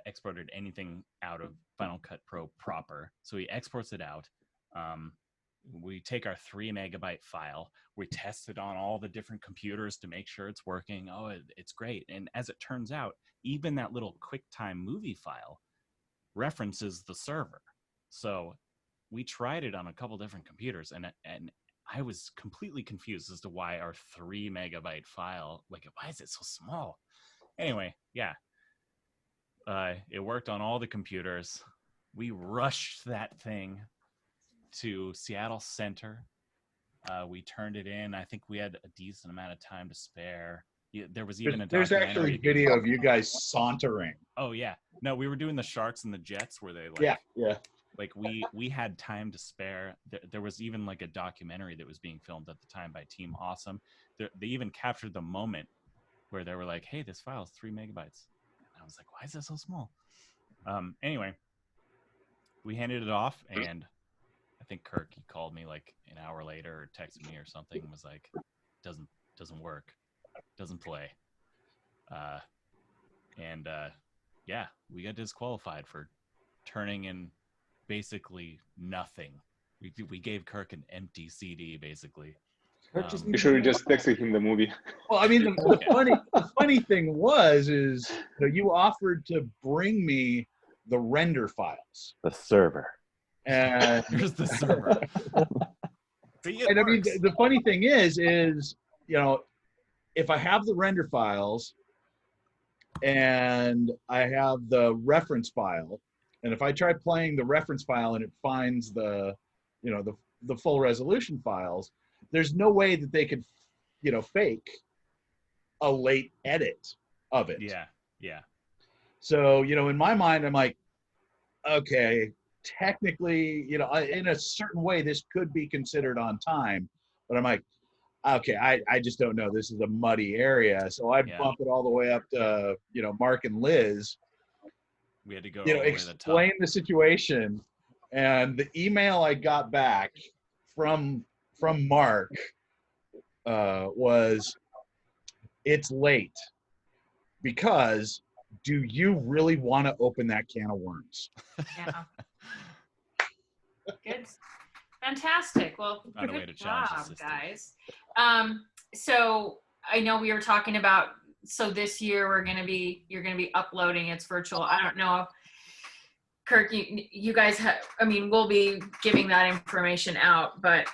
exported anything out of Final Cut Pro proper. So he exports it out. We take our 3 megabyte file. We test it on all the different computers to make sure it's working. Oh, it's great. And as it turns out, even that little QuickTime movie file references the server. So we tried it on a couple different computers, and I was completely confused as to why our 3 megabyte file, like, why is it so small? Anyway, yeah. It worked on all the computers. We rushed that thing to Seattle Center. We turned it in. I think we had a decent amount of time to spare. There was even there's actually video of you guys sauntering. Oh yeah. No, we were doing the sharks and the jets where they like yeah. Like we had time to spare. There was even like a documentary that was being filmed at the time by Team Awesome. They even captured the moment where they were like, "Hey, this file is 3 megabytes." And I was like, "Why is it so small?" Anyway, we handed it off, and I think Kirk, he called me like an hour later or texted me or something, and was like, doesn't work. doesn't play. And yeah, we got disqualified for turning in basically nothing. We gave Kirk an empty CD basically. You should have just texted him the movie. Well, I mean, the funny thing was you offered to bring me the render files. The server. And here's the server. And I mean, the funny thing is, if I have the render files and I have the reference file, and if I try playing the reference file and it finds the full resolution files, there's no way that they could, fake a late edit of it. Yeah. So, in my mind, I'm like, okay, technically, in a certain way, this could be considered on time, but I'm like, okay, I just don't know. This is a muddy area. So I bump it all the way up to, Mark and Liz. We had to go explain the situation. And the email I got back from Mark was, it's late because do you really want to open that can of worms? Yeah. Good. Fantastic. Well, Found a way good to challenge the job, system. guys. So I know we were talking about, so this year you're going to be uploading, it's virtual. I don't know, Kirk, you guys we'll be giving that information out, but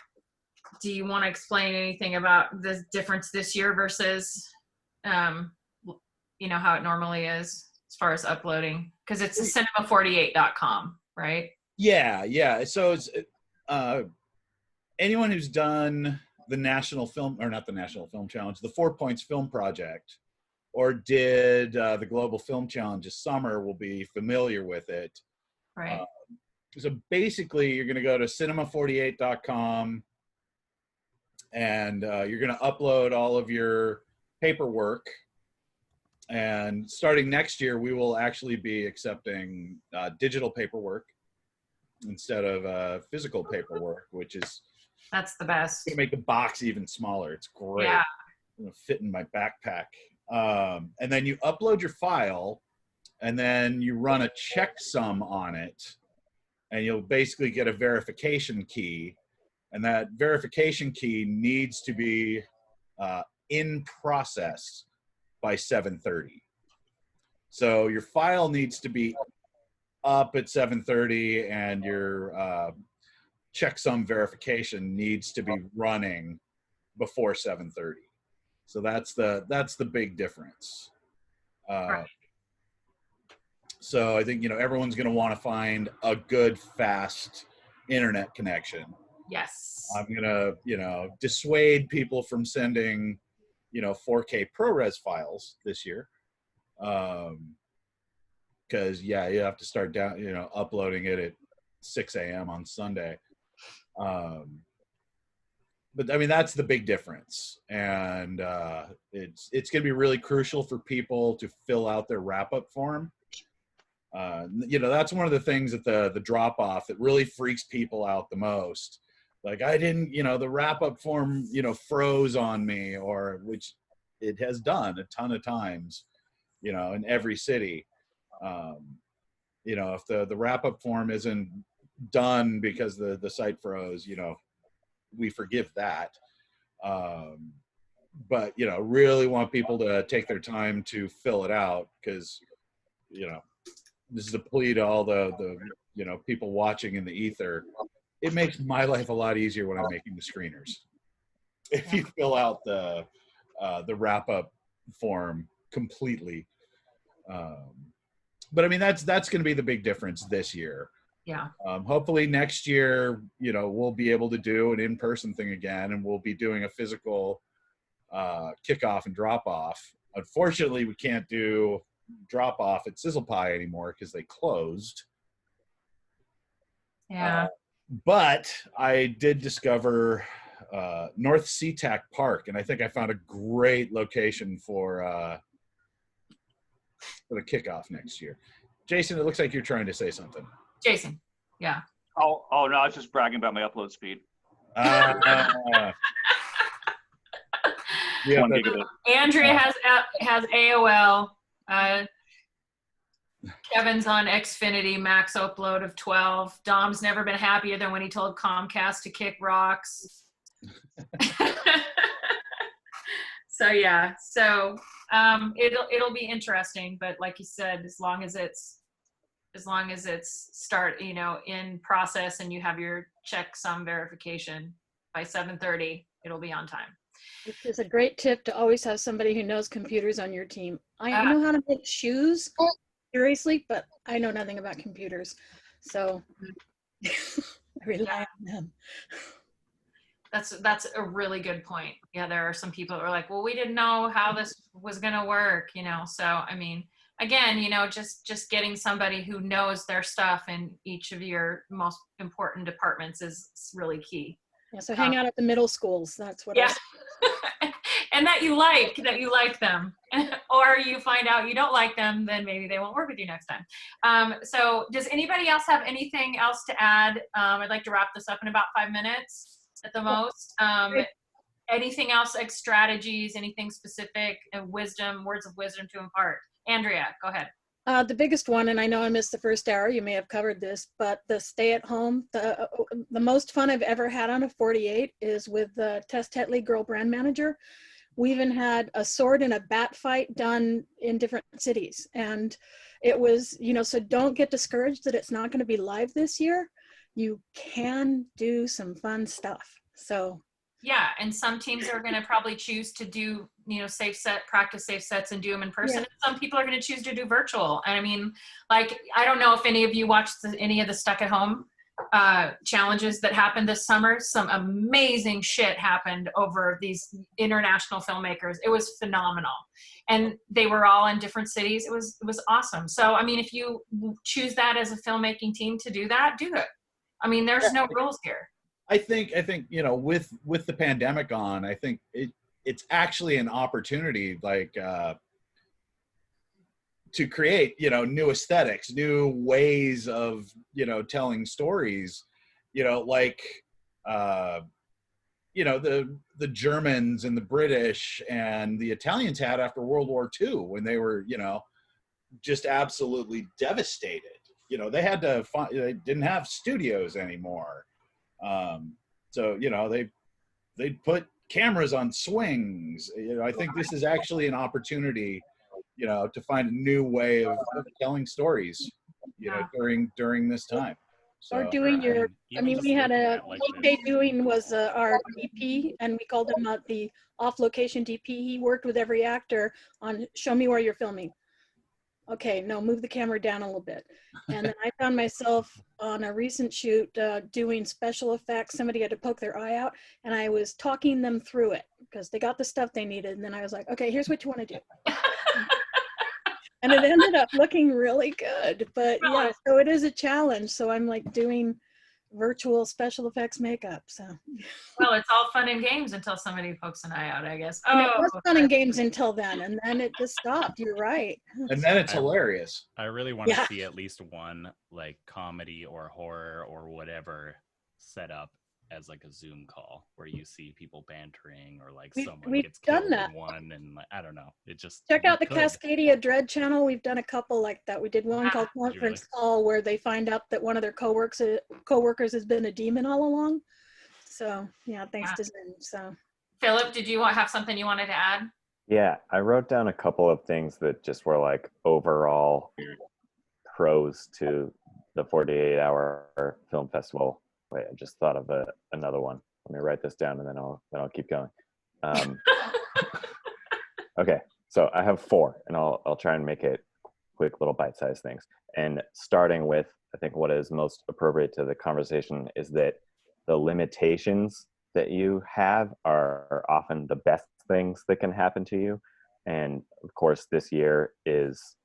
do you want to explain anything about the difference this year versus, how it normally is as far as uploading? Because it's cinema48.com, right? Yeah. So it's anyone who's done the National Film, or not the National Film Challenge, the 4 Points Film Project, or did the Global Film Challenge this summer will be familiar with it. Right. So basically, you're going to go to cinema48.com, and you're going to upload all of your paperwork. And starting next year, we will actually be accepting digital paperwork instead of physical paperwork, which is that's the best. Gonna make the box even smaller. It's great. Yeah. It'll fit in my backpack. And then you upload your file, and then you run a checksum on it, and you'll basically get a verification key. And that verification key needs to be in process by 7:30. So your file needs to be up at 7:30, and your checksum verification needs to be running before 7:30. So that's the big difference. Right. So I think everyone's going to want to find a good, fast internet connection. Yes. I'm going to dissuade people from sending 4K ProRes files this year, because you have to start uploading it at 6 a.m. on Sunday. But I mean, that's the big difference, and it's going to be really crucial for people to fill out their wrap-up form. That's one of the things at the drop-off that really freaks people out the most. Like, I didn't, the wrap-up form, froze on me, or which it has done a ton of times, in every city. If the wrap-up form isn't done because the site froze, we forgive that. But, really want people to take their time to fill it out, because, this is a plea to all the people watching in the ether. It makes my life a lot easier when I'm making the screeners. If you fill out the wrap-up form completely. But I mean, that's going to be the big difference this year. Yeah. Hopefully next year, we'll be able to do an in-person thing again, and we'll be doing a physical kickoff and drop-off. Unfortunately, we can't do drop-off at Sizzle Pie anymore because they closed. Yeah. But I did discover North SeaTac Park, and I think I found a great location for the kickoff next year. Jason, it looks like you're trying to say something. Jason, yeah. Oh no, I was just bragging about my upload speed. Yeah, 1 gigabit. Andrea has AOL. Kevin's on Xfinity, max upload of 12. Dom's never been happier than when he told Comcast to kick rocks. So yeah, it'll be interesting, but like you said, as long as it's in process and you have your checksum verification by 7:30, it'll be on time. It's a great tip to always have somebody who knows computers on your team. I know how to make shoes, seriously, but I know nothing about computers. So I rely on them. That's a really good point. Yeah, there are some people that are like, well, we didn't know how this was going to work, So, I mean, again, just getting somebody who knows their stuff in each of your most important departments is really key. Yeah, so hang out at the middle schools. That's what. Yeah. And that you like them, or you find out you don't like them, then maybe they won't work with you next time. So does anybody else have anything else to add? I'd like to wrap this up in about 5 minutes at the most. Anything else, like strategies, anything specific, words of wisdom to impart? Andrea, go ahead. The biggest one, and I know I missed the first hour, you may have covered this, but the stay at home, the most fun I've ever had on a 48 is with the Tess Tetley, girl brand manager. We even had a sword and a bat fight done in different cities. And it was, so don't get discouraged that it's not going to be live this year. You can do some fun stuff. So yeah, and some teams are going to probably choose to do, practice safe sets and do them in person. Yeah. And some people are going to choose to do virtual. And I mean, like, I don't know if any of you watched any of the Stuck at Home challenges that happened this summer. Some amazing shit happened over these international filmmakers. It was phenomenal. And they were all in different cities. It was awesome. So, I mean, if you choose that as a filmmaking team to do that, do it. I mean, there's no rules here. I think with the pandemic on, I think it's actually an opportunity, like to create new aesthetics, new ways of telling stories, like the Germans and the British and the Italians had after World War II, when they were just absolutely devastated. They had to they didn't have studios anymore. So they put cameras on swings. I think this is actually an opportunity, to find a new way of telling stories, during this time. So, or doing we had DK Doing was our DP, and we called him the off-location DP. He worked with every actor on show me where you're filming. Okay, no, move the camera down a little bit. And then I found myself on a recent shoot doing special effects. Somebody had to poke their eye out, and I was talking them through it because they got the stuff they needed. And then I was like, okay, here's what you want to do. And it ended up looking really good. But yeah, so it is a challenge. So I'm like doing virtual special effects makeup. So well, it's all fun and games until somebody pokes an eye out, I guess. And it was fun and games until then, and then it just stopped. You're right. And then it's hilarious. I really want to see at least one like comedy or horror or whatever set up as like a Zoom call where you see people bantering, or like someone gets killed in one, and like, I don't know. It just check out the Cascadia Dread channel. We've done a couple like that. We did one called Conference Call, where they find out that one of their coworkers has been a demon all along. So yeah, thanks to Zoom. So Philip, did you have something you wanted to add? Yeah, I wrote down a couple of things that just were like overall pros to the 48-hour film festival. Wait, I just thought of another one. Let me write this down, and then I'll keep going. Okay, so I have 4, and I'll try and make it quick little bite-sized things. And starting with, I think what is most appropriate to the conversation is that the limitations that you have are often the best things that can happen to you. And of course, this year is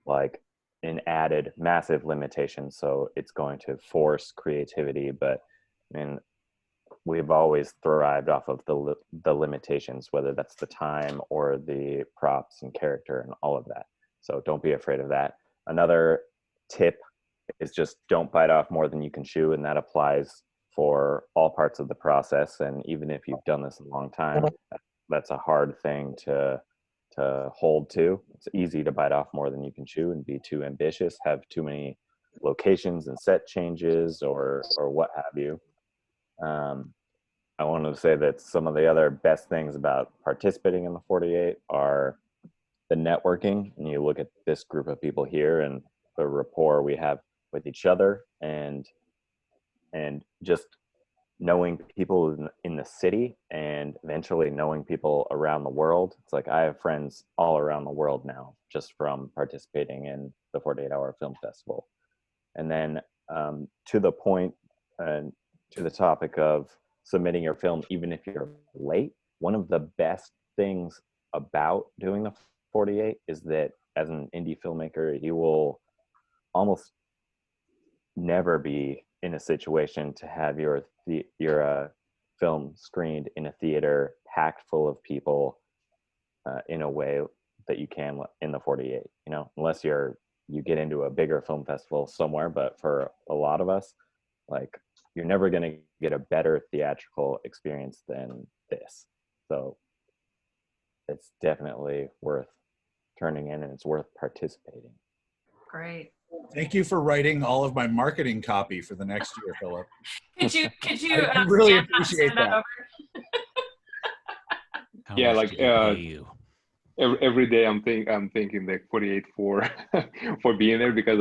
like an added massive limitation, so it's going to force creativity. But I mean, we've always thrived off of the limitations, whether that's the time or the props and character and all of that. So don't be afraid of that. Another tip is just don't bite off more than you can chew, and that applies for all parts of the process. And even if you've done this a long time, that's a hard thing to hold to. It's easy to bite off more than you can chew and be too ambitious, have too many locations and set changes or what have you. I wanted to say that some of the other best things about participating in the 48 are the networking. And you look at this group of people here and the rapport we have with each other, and just knowing people in the city and eventually knowing people around the world. It's like I have friends all around the world now just from participating in the 48-hour film festival. And then to the point and to the topic of submitting your film even if you're late, one of the best things about doing the 48 is that as an indie filmmaker, you will almost never be in a situation to have your film screened in a theater packed full of people in a way that you can in the 48, you know, unless you get into a bigger film festival somewhere. But for a lot of us, like, you're never going to get a better theatrical experience than this. So it's definitely worth turning in, and it's worth participating. Great. Thank you for writing all of my marketing copy for the next year, Philip. Could you I really appreciate that. Yeah, like every day I'm thinking like 48 for being there, because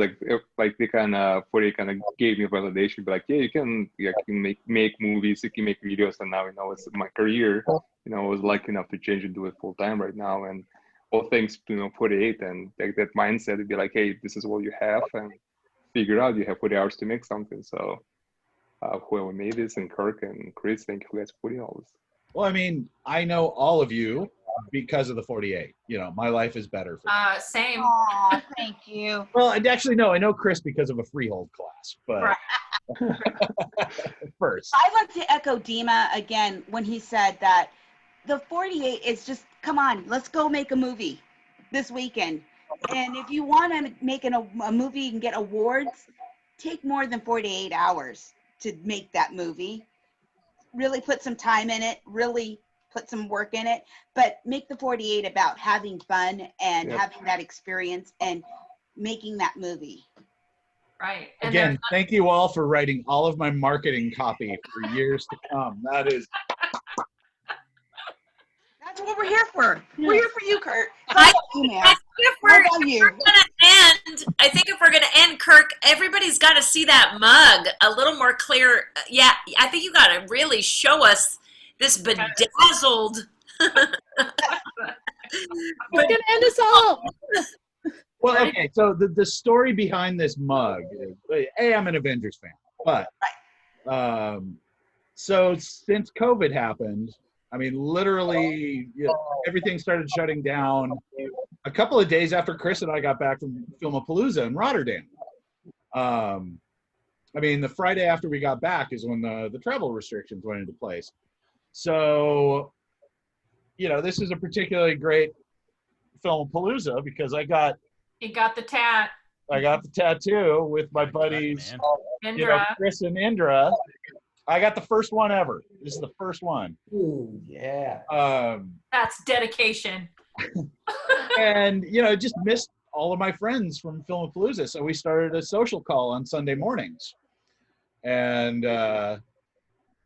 like they kind of 48 kind of gave me validation, but like, yeah, you can make movies, you can make videos, and now, you know, it's my career. You know, I was lucky enough to change and do it full time right now, and all thanks to, you know, 48 and like that mindset to be like, hey, this is what you have, and figure out you have 40 hours to make something. So whoever made this, and Kirk and Chris, thank you guys for putting all this. Well, I mean, I know all of you because of the 48. You know, my life is better for that. Same. Aw, thank you. Well, actually, no, I know Chris because of a freehold class, but first. I'd like to echo Dima again when he said that the 48 is just, come on, let's go make a movie this weekend. And if you want to make a movie and get awards, take more than 48 hours to make that movie. Really put some time in it, really put some work in it, but make the 48 about having fun and having that experience and making that movie. Right. And again, thank you all for writing all of my marketing copy for years to come. That's what we're here for. We're here for you, Kurt. I think if we're gonna end, Kirk, everybody's got to see that mug a little more clear. Yeah, I think you got to really show us this bedazzled. It's gonna end us all. Well, okay, so the story behind this mug is, I'm an Avengers fan, but so since COVID happened, I mean, literally, you know, everything started shutting down a couple of days after Chris and I got back from Filmapalooza in Rotterdam. I mean, the Friday after we got back is when the travel restrictions went into place. So, you know, this is a particularly great Filmapalooza because you got the tat. I got the tattoo with my buddies, you know, Chris and Indra. I got the first one ever. This is the first one. Ooh, yeah. That's dedication. And, you know, I just missed all of my friends from Filmapalooza. So we started a social call on Sunday mornings. And,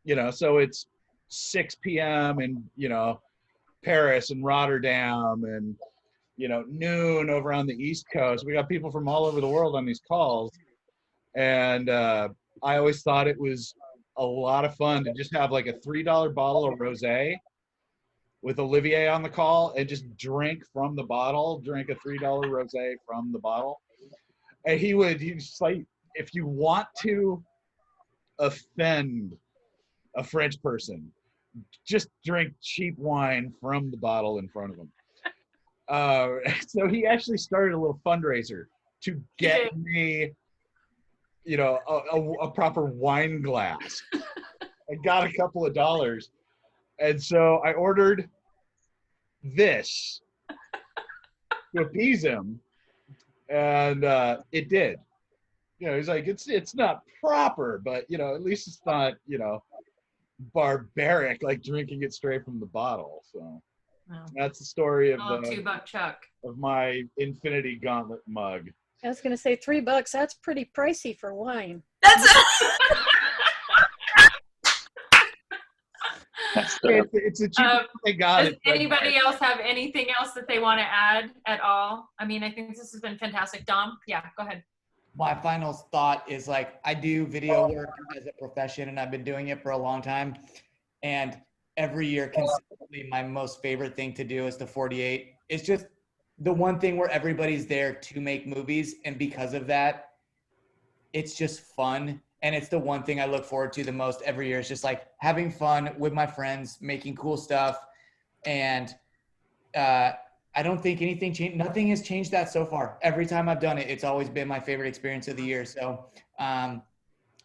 you know, so it's 6 p.m. in, you know, Paris and Rotterdam, and, you know, noon over on the East Coast. We got people from all over the world on these calls. And I always thought it was a lot of fun to just have like a $3 bottle of rosé with Olivier on the call and just drink from the bottle, drink a $3 rosé from the bottle. And he's like, if you want to offend a French person, just drink cheap wine from the bottle in front of him. So he actually started a little fundraiser to get me, you know, a proper wine glass. I got a couple of dollars. And so I ordered this to appease him. And it did. You know, he's like, it's not proper, but, you know, at least it's not, you know, barbaric, like drinking it straight from the bottle. So Oh. That's the story of $2 Chuck. of my Infinity Gauntlet mug. I was going to say $3. That's pretty pricey for wine. It's a cheap. They got does it. anybody else have anything else that they want to add at all? I mean, I think this has been fantastic. Dom, yeah, go ahead. My final thought is like, I do video work as a profession and I've been doing it for a long time. And every year consistently, my most favorite thing to do is the 48. It's just the one thing where everybody's there to make movies. And because of that, it's just fun. And it's the one thing I look forward to the most every year. It's just like having fun with my friends, making cool stuff. And I don't think anything changed. Nothing has changed that so far. Every time I've done it, it's always been my favorite experience of the year. So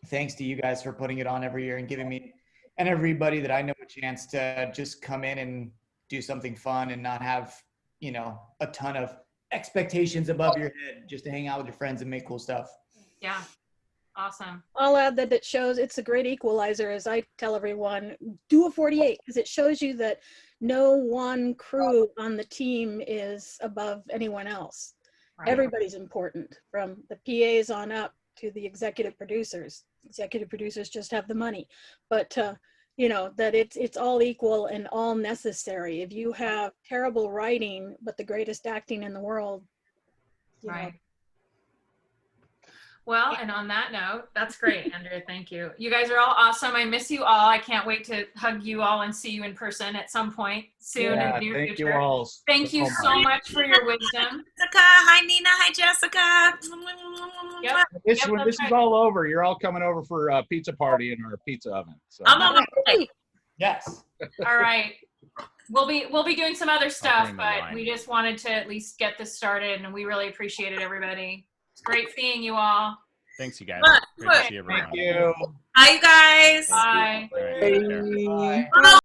thanks to you guys for putting it on every year and giving me and everybody that I know a chance to just come in and do something fun and not have, you know, a ton of expectations above your head, just to hang out with your friends and make cool stuff. Yeah. Awesome. I'll add that it shows it's a great equalizer, as I tell everyone, do a 48, because it shows you that no one crew on the team is above anyone else. Right. Everybody's important, from the PAs on up to the executive producers. Executive producers just have the money, but you know, that it's all equal and all necessary. If you have terrible writing but the greatest acting in the world, you know. Well, and on that note, that's great, Andrea. Thank you. You guys are all awesome. I miss you all. I can't wait to hug you all and see you in person at some point soon in the near thank future. You all thank you so much for your wisdom. Jessica, hi Nina, hi Jessica. Yep. When this is all over, you're all coming over for a pizza party in our pizza oven. So. I'm on my way. Yes. All right. We'll be doing some other stuff, but we just wanted to at least get this started, and we really appreciate it, everybody. It's great seeing you all. Thanks, you guys. Great to see everyone. Thank you. Bye, you guys. Bye. All right, take care. Bye.